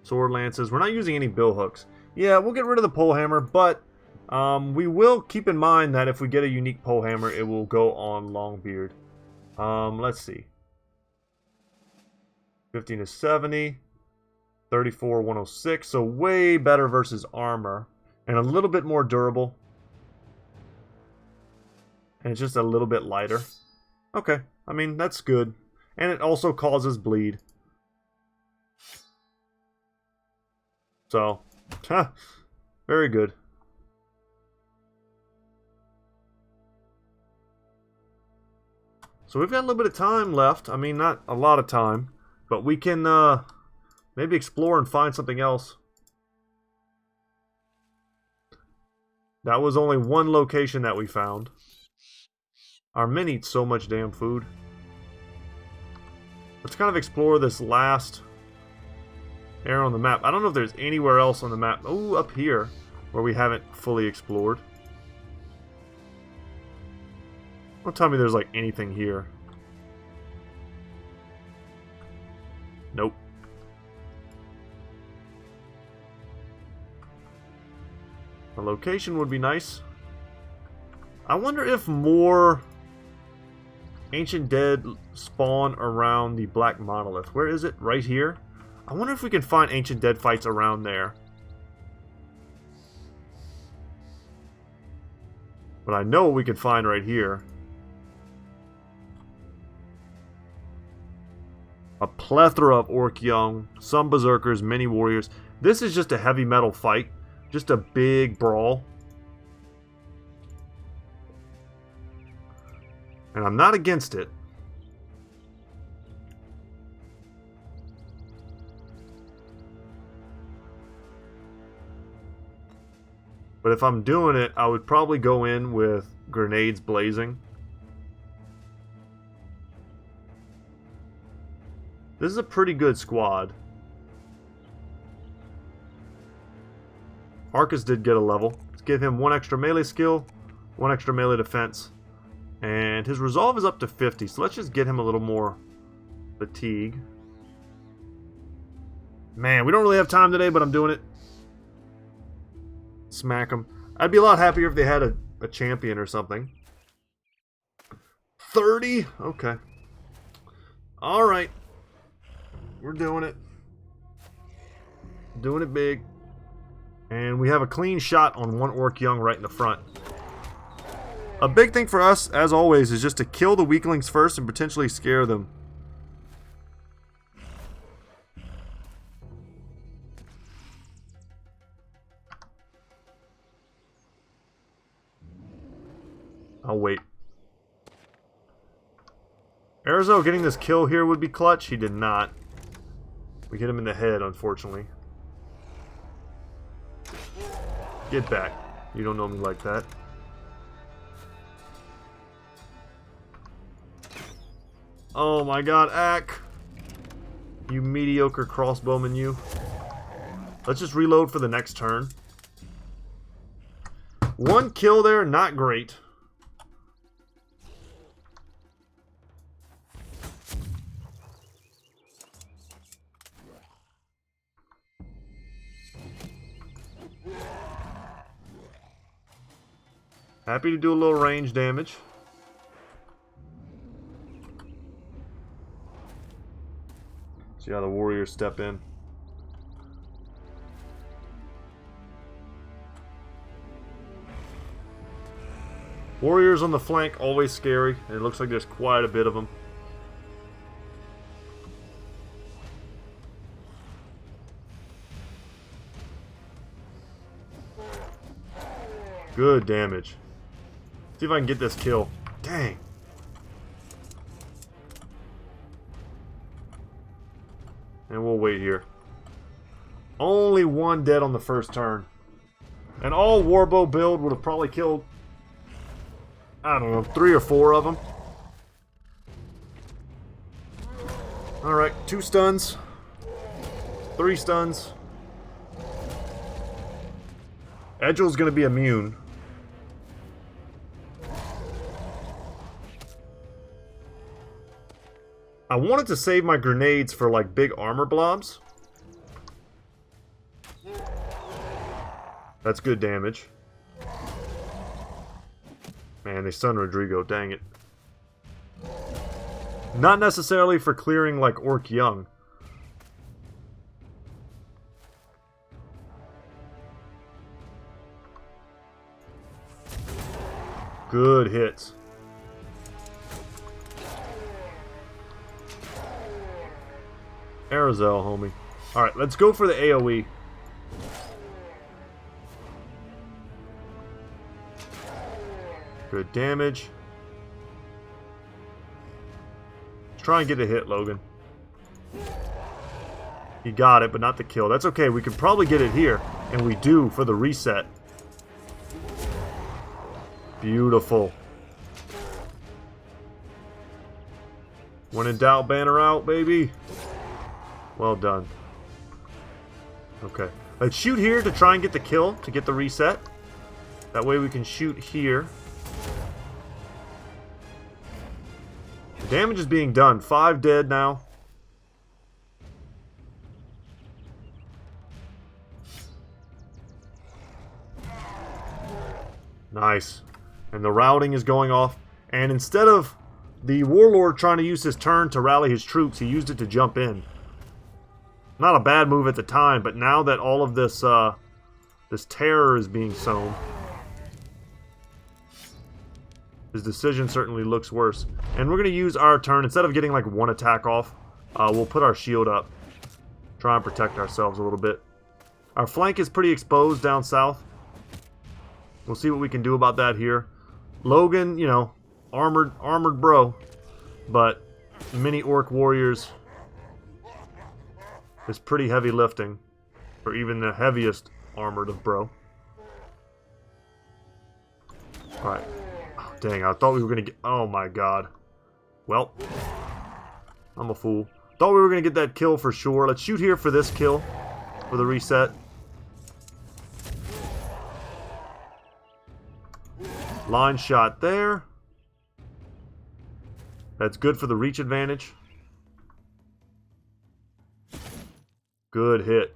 Sword lances. We're not using any bill hooks. Yeah, we'll get rid of the pole hammer, but we will keep in mind that if we get a unique pole hammer, it will go on Longbeard. Let's see. 15 to 70. 34, 106. So way better versus armor. And a little bit more durable. And it's just a little bit lighter. Okay. I mean, that's good. And it also causes bleed. So, very good. So we've got a little bit of time left. I mean, not a lot of time. But we can maybe explore and find something else. That was only one location that we found. Our men eat so much damn food. Let's kind of explore this last area on the map. I don't know if there's anywhere else on the map. Oh, up here, where we haven't fully explored. Don't tell me there's like anything here. Nope. A location would be nice. I wonder if more Ancient Dead spawn around the Black Monolith. Where is it? Right here? I wonder if we can find Ancient Dead fights around there. But I know what we can find right here. A plethora of Orc Young, some Berserkers, many Warriors. This is just a heavy metal fight. Just a big brawl. And I'm not against it. But if I'm doing it, I would probably go in with grenades blazing. This is a pretty good squad. Arcus did get a level. Let's give him 1 extra melee skill, 1 extra melee defense. And his resolve is up to 50, so let's just get him a little more fatigue. Man, we don't really have time today, but I'm doing it. Smack him. I'd be a lot happier if they had a champion or something. 30? Okay. Alright. We're doing it. Doing it big. And we have a clean shot on 1 Orc Young right in the front. A big thing for us, as always, is just to kill the weaklings first and potentially scare them. I'll wait. Arizo getting this kill here would be clutch. He did not. We hit him in the head, unfortunately. Get back. You don't know me like that. Oh my god, Ack! You mediocre crossbowman, you. Let's just reload for the next turn. 1 kill there, not great. Happy to do a little range damage. See how the warriors step in. Warriors on the flank, always scary. And it looks like there's quite a bit of them. Good damage. See if I can get this kill. Dang. And we'll wait here. Only 1 dead on the first turn. An all warbow build would have probably killed, I don't know, 3 or 4 of them. Alright, 2 stuns. 3 stuns. Edgel's going to be immune. I wanted to save my grenades for like big armor blobs. That's good damage. Man, they stunned Rodrigo, dang it. Not necessarily for clearing like Orc Young. Good hits. Arizel, homie. Alright, let's go for the AoE. Good damage. Let's try and get a hit, Logan. He got it, but not the kill. That's okay, we can probably get it here. And we do for the reset. Beautiful. When in doubt, banner out, baby. Well done. Okay. Let's shoot here to try and get the kill, to get the reset. That way we can shoot here. Damage is being done. 5 dead now. Nice. And the routing is going off. And instead of the warlord trying to use his turn to rally his troops, he used it to jump in. Not a bad move at the time, but now that all of this this terror is being sown, his decision certainly looks worse. And we're going to use our turn. Instead of getting like 1 attack off, we'll put our shield up. Try and protect ourselves a little bit. Our flank is pretty exposed down south. We'll see what we can do about that here. Logan, you know, armored bro. But mini orc warriors is pretty heavy lifting. For even the heaviest armored of bro. Alright. Oh, dang, I thought we were going to get... Oh my god. Well. I'm a fool. Thought we were going to get that kill for sure. Let's shoot here for this kill. For the reset. Line shot there. That's good for the reach advantage. Good hit.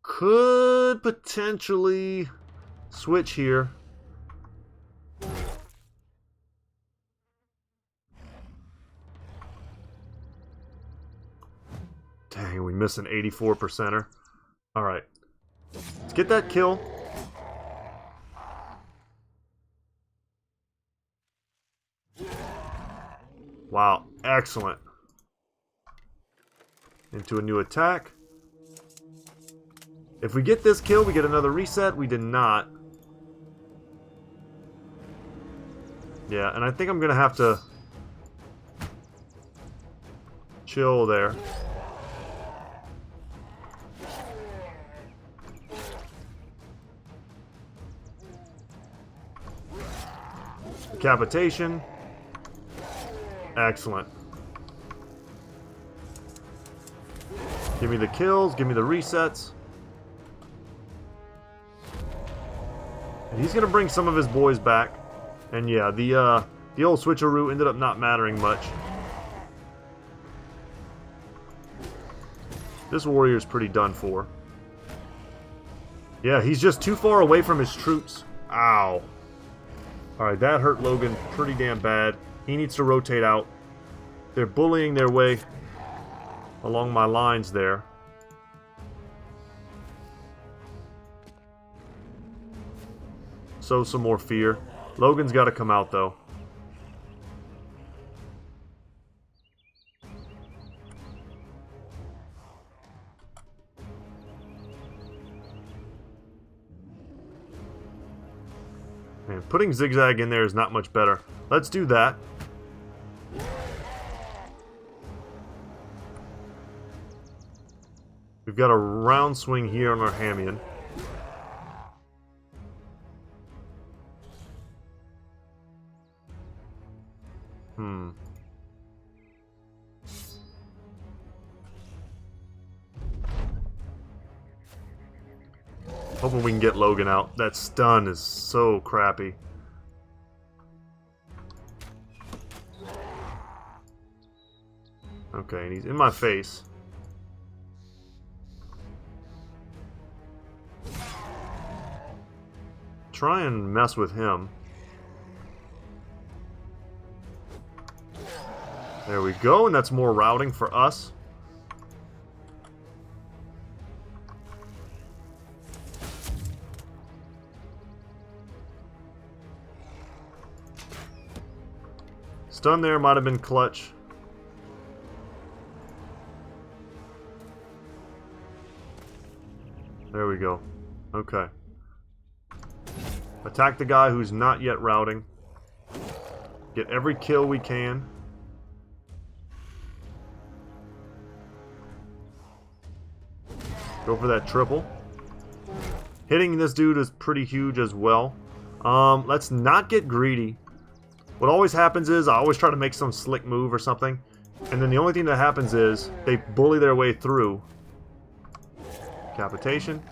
Could potentially switch here. Dang, we missed an 84%er. Alright. Let's get that kill. Wow, excellent. Into a new attack. If we get this kill, we get another reset. We did not. Yeah, and I think I'm going to have to chill there. Decapitation. Excellent. Give me the kills. Give me the resets. And he's going to bring some of his boys back. And yeah, the old switcheroo ended up not mattering much. This warrior is pretty done for. Yeah, he's just too far away from his troops. Ow. Alright, that hurt Logan pretty damn bad. He needs to rotate out. They're bullying their way along my lines there. Sow some more fear. Logan's got to come out, though. Man, putting zigzag in there is not much better. Let's do that. We've got a round swing here on our Hamian. Hoping we can get Logan out. That stun is so crappy. Okay, and he's in my face. Try and mess with him. There we go, and that's more routing for us. Stun there might have been clutch. There we go. Okay. Attack the guy who's not yet routing. Get every kill we can. Go for that triple. Hitting this dude is pretty huge as well. Let's not get greedy. What always happens is I always try to make some slick move or something. And then the only thing that happens is they bully their way through. Decapitation.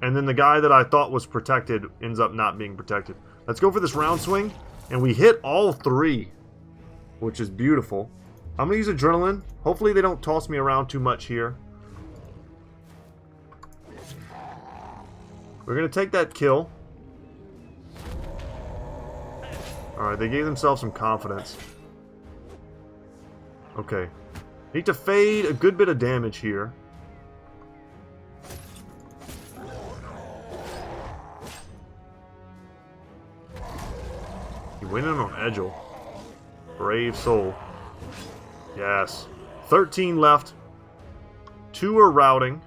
And then the guy that I thought was protected ends up not being protected. Let's go for this round swing. And we hit all 3, which is beautiful. I'm going to use adrenaline. Hopefully they don't toss me around too much here. We're going to take that kill. Alright, they gave themselves some confidence. Okay. Need to fade a good bit of damage here. He went in on Edgel. Brave soul. Yes. 13 left. 2 are routing.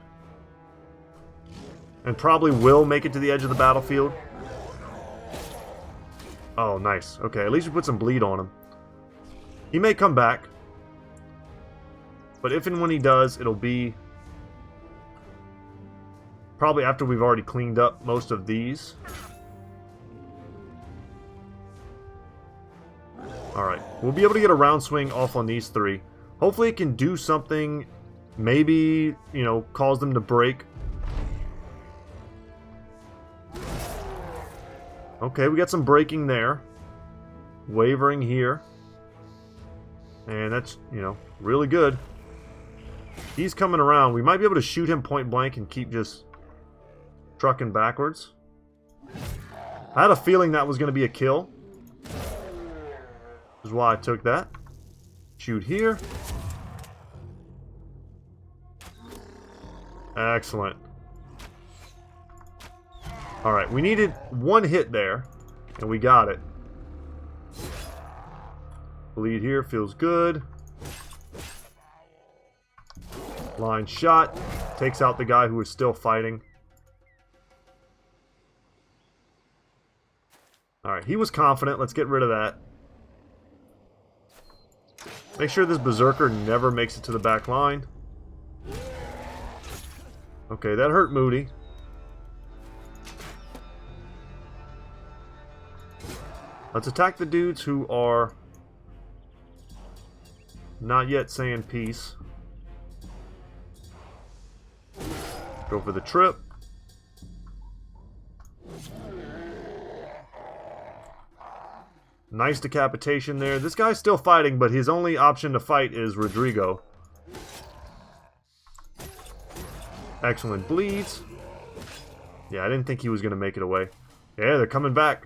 And probably will make it to the edge of the battlefield. Oh, nice. Okay, at least we put some bleed on him. He may come back. But if and when he does, it'll be probably after we've already cleaned up most of these. Alright, we'll be able to get a round swing off on these 3. Hopefully it can do something, maybe, you know, cause them to break. Okay, we got some breaking there. Wavering here. And that's, you know, really good. He's coming around. We might be able to shoot him point blank and keep just trucking backwards. I had a feeling that was going to be a kill. Which is why I took that. Shoot here. Excellent. Alright, we needed 1 hit there, and we got it. Bleed here, feels good. Line shot. Takes out the guy who is still fighting. Alright, he was confident. Let's get rid of that. Make sure this Berserker never makes it to the back line. Okay, that hurt Moody. Let's attack the dudes who are not yet saying peace. Go for the trip. Nice decapitation there. This guy's still fighting, but his only option to fight is Rodrigo. Excellent bleeds. Yeah, I didn't think he was going to make it away. Yeah, they're coming back.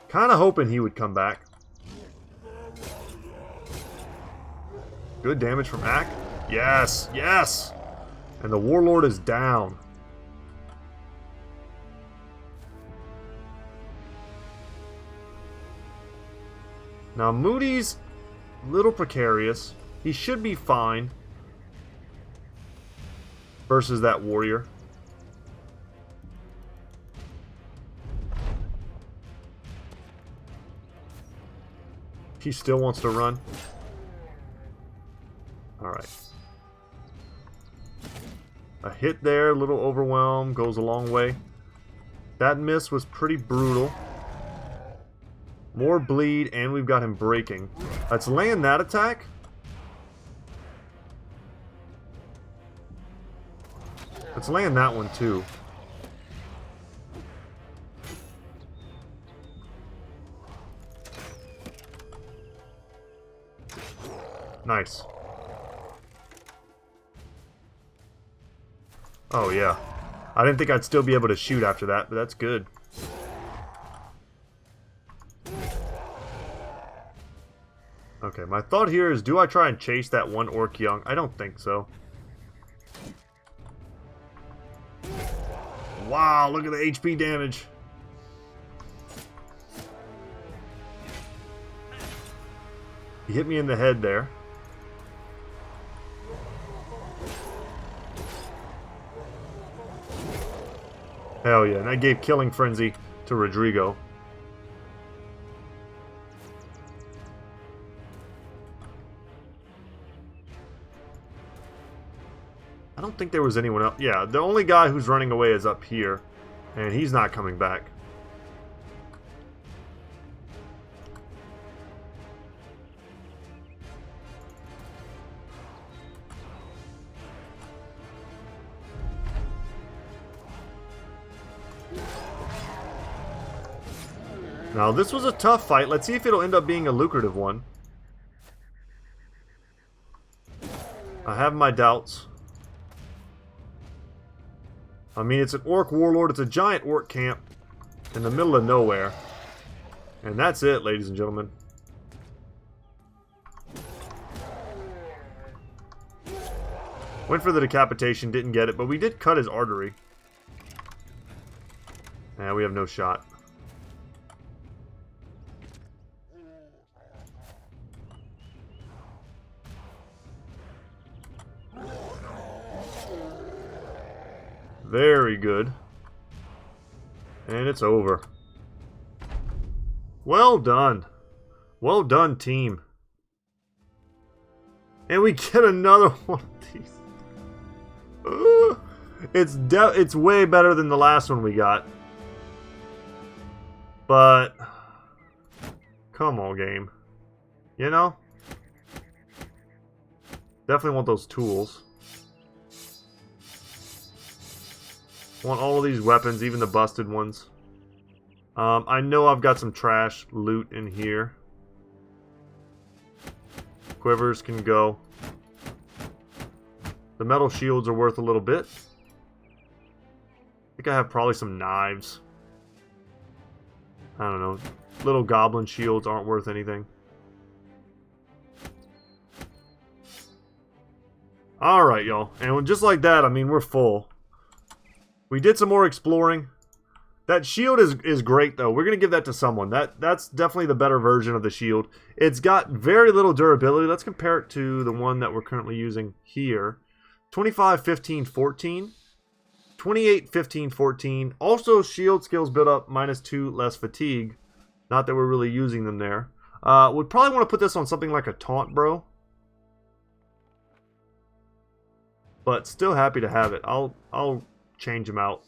Kind of hoping he would come back. Good damage from Ack. Yes, yes! And the Warlord is down. Now, Moody's a little precarious. He should be fine versus that warrior. He still wants to run. Alright. A hit there, a little overwhelm, goes a long way. That miss was pretty brutal. More bleed, and we've got him breaking. Let's land that attack. Let's land that one too. Nice. Oh yeah. I didn't think I'd still be able to shoot after that, but that's good. Okay, my thought here is, do I try and chase that one Orc Young? I don't think so. Wow, look at the HP damage. He hit me in the head there. Hell yeah, and I gave Killing Frenzy to Rodrigo. I don't think there was anyone else. Yeah, the only guy who's running away is up here, and he's not coming back. Now, this was a tough fight. Let's see if it'll end up being a lucrative one. I have my doubts. I mean, it's an orc warlord. It's a giant orc camp in the middle of nowhere. And that's it, ladies and gentlemen. Went for the decapitation, didn't get it, but we did cut his artery. Nah, we have no shot. Very good. And it's over. Well done. Well done, team. And we get another one of these. It's way better than the last one we got. But come on, game. You know? Definitely want those tools. Want all of these weapons, even the busted ones. I know I've got some trash loot in here. Quivers can go. The metal shields are worth a little bit. I think I have probably some knives. I don't know. Little goblin shields aren't worth anything. Alright, y'all. And just like that, I mean, we're full. We did some more exploring. That shield is great, though. We're going to give that to someone. That's definitely the better version of the shield. It's got very little durability. Let's compare it to the one that we're currently using here. 25, 15, 14. 28, 15, 14. Also, shield skills build up -2 less fatigue. Not that we're really using them there. Would probably want to put this on something like a taunt, bro. But still happy to have it. I'll change them out.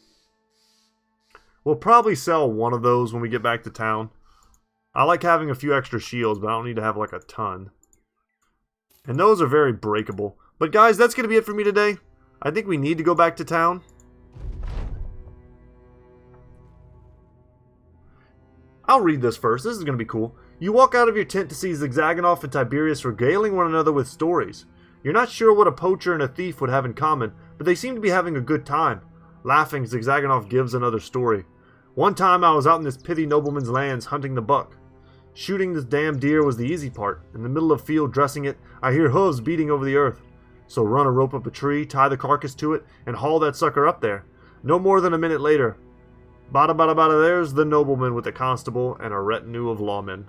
We'll probably sell one of those when we get back to town. I like having a few extra shields, but I don't need to have like a ton. And those are very breakable. But guys, that's going to be it for me today. I think we need to go back to town. I'll read this first. This is going to be cool. You walk out of your tent to see Zigzagonoff and Tiberius regaling one another with stories. You're not sure what a poacher and a thief would have in common, but they seem to be having a good time. Laughing, Zigzagonoff gives another story. One time I was out in this pithy nobleman's lands hunting the buck. Shooting this damn deer was the easy part. In the middle of field dressing it, I hear hooves beating over the earth. So run a rope up a tree, tie the carcass to it, and haul that sucker up there. No more than a minute later. Bada bada bada, there's the nobleman with the constable and a retinue of lawmen.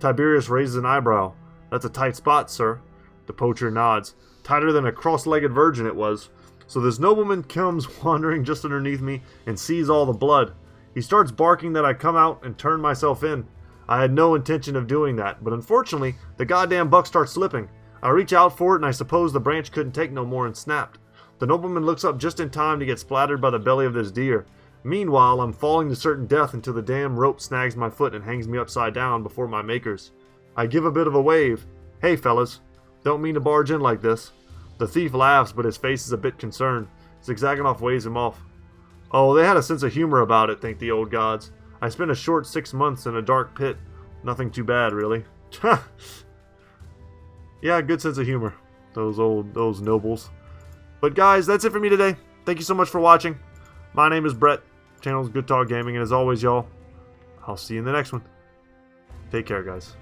Tiberius raises an eyebrow. That's a tight spot, sir. The poacher nods. Tighter than a cross-legged virgin it was. So this nobleman comes wandering just underneath me and sees all the blood. He starts barking that I come out and turn myself in. I had no intention of doing that, but unfortunately, the goddamn buck starts slipping. I reach out for it and I suppose the branch couldn't take no more and snapped. The nobleman looks up just in time to get splattered by the belly of this deer. Meanwhile, I'm falling to certain death until the damn rope snags my foot and hangs me upside down before my makers. I give a bit of a wave. Hey fellas, don't mean to barge in like this. The thief laughs, but his face is a bit concerned. Zigzagonoff waves him off. Oh, they had a sense of humor about it, thank the old gods. I spent a short 6 months in a dark pit. Nothing too bad, really. Yeah, good sense of humor. Those nobles. But guys, that's it for me today. Thank you so much for watching. My name is Brett. Channel is Goodtalk Gaming, and as always, y'all, I'll see you in the next one. Take care, guys.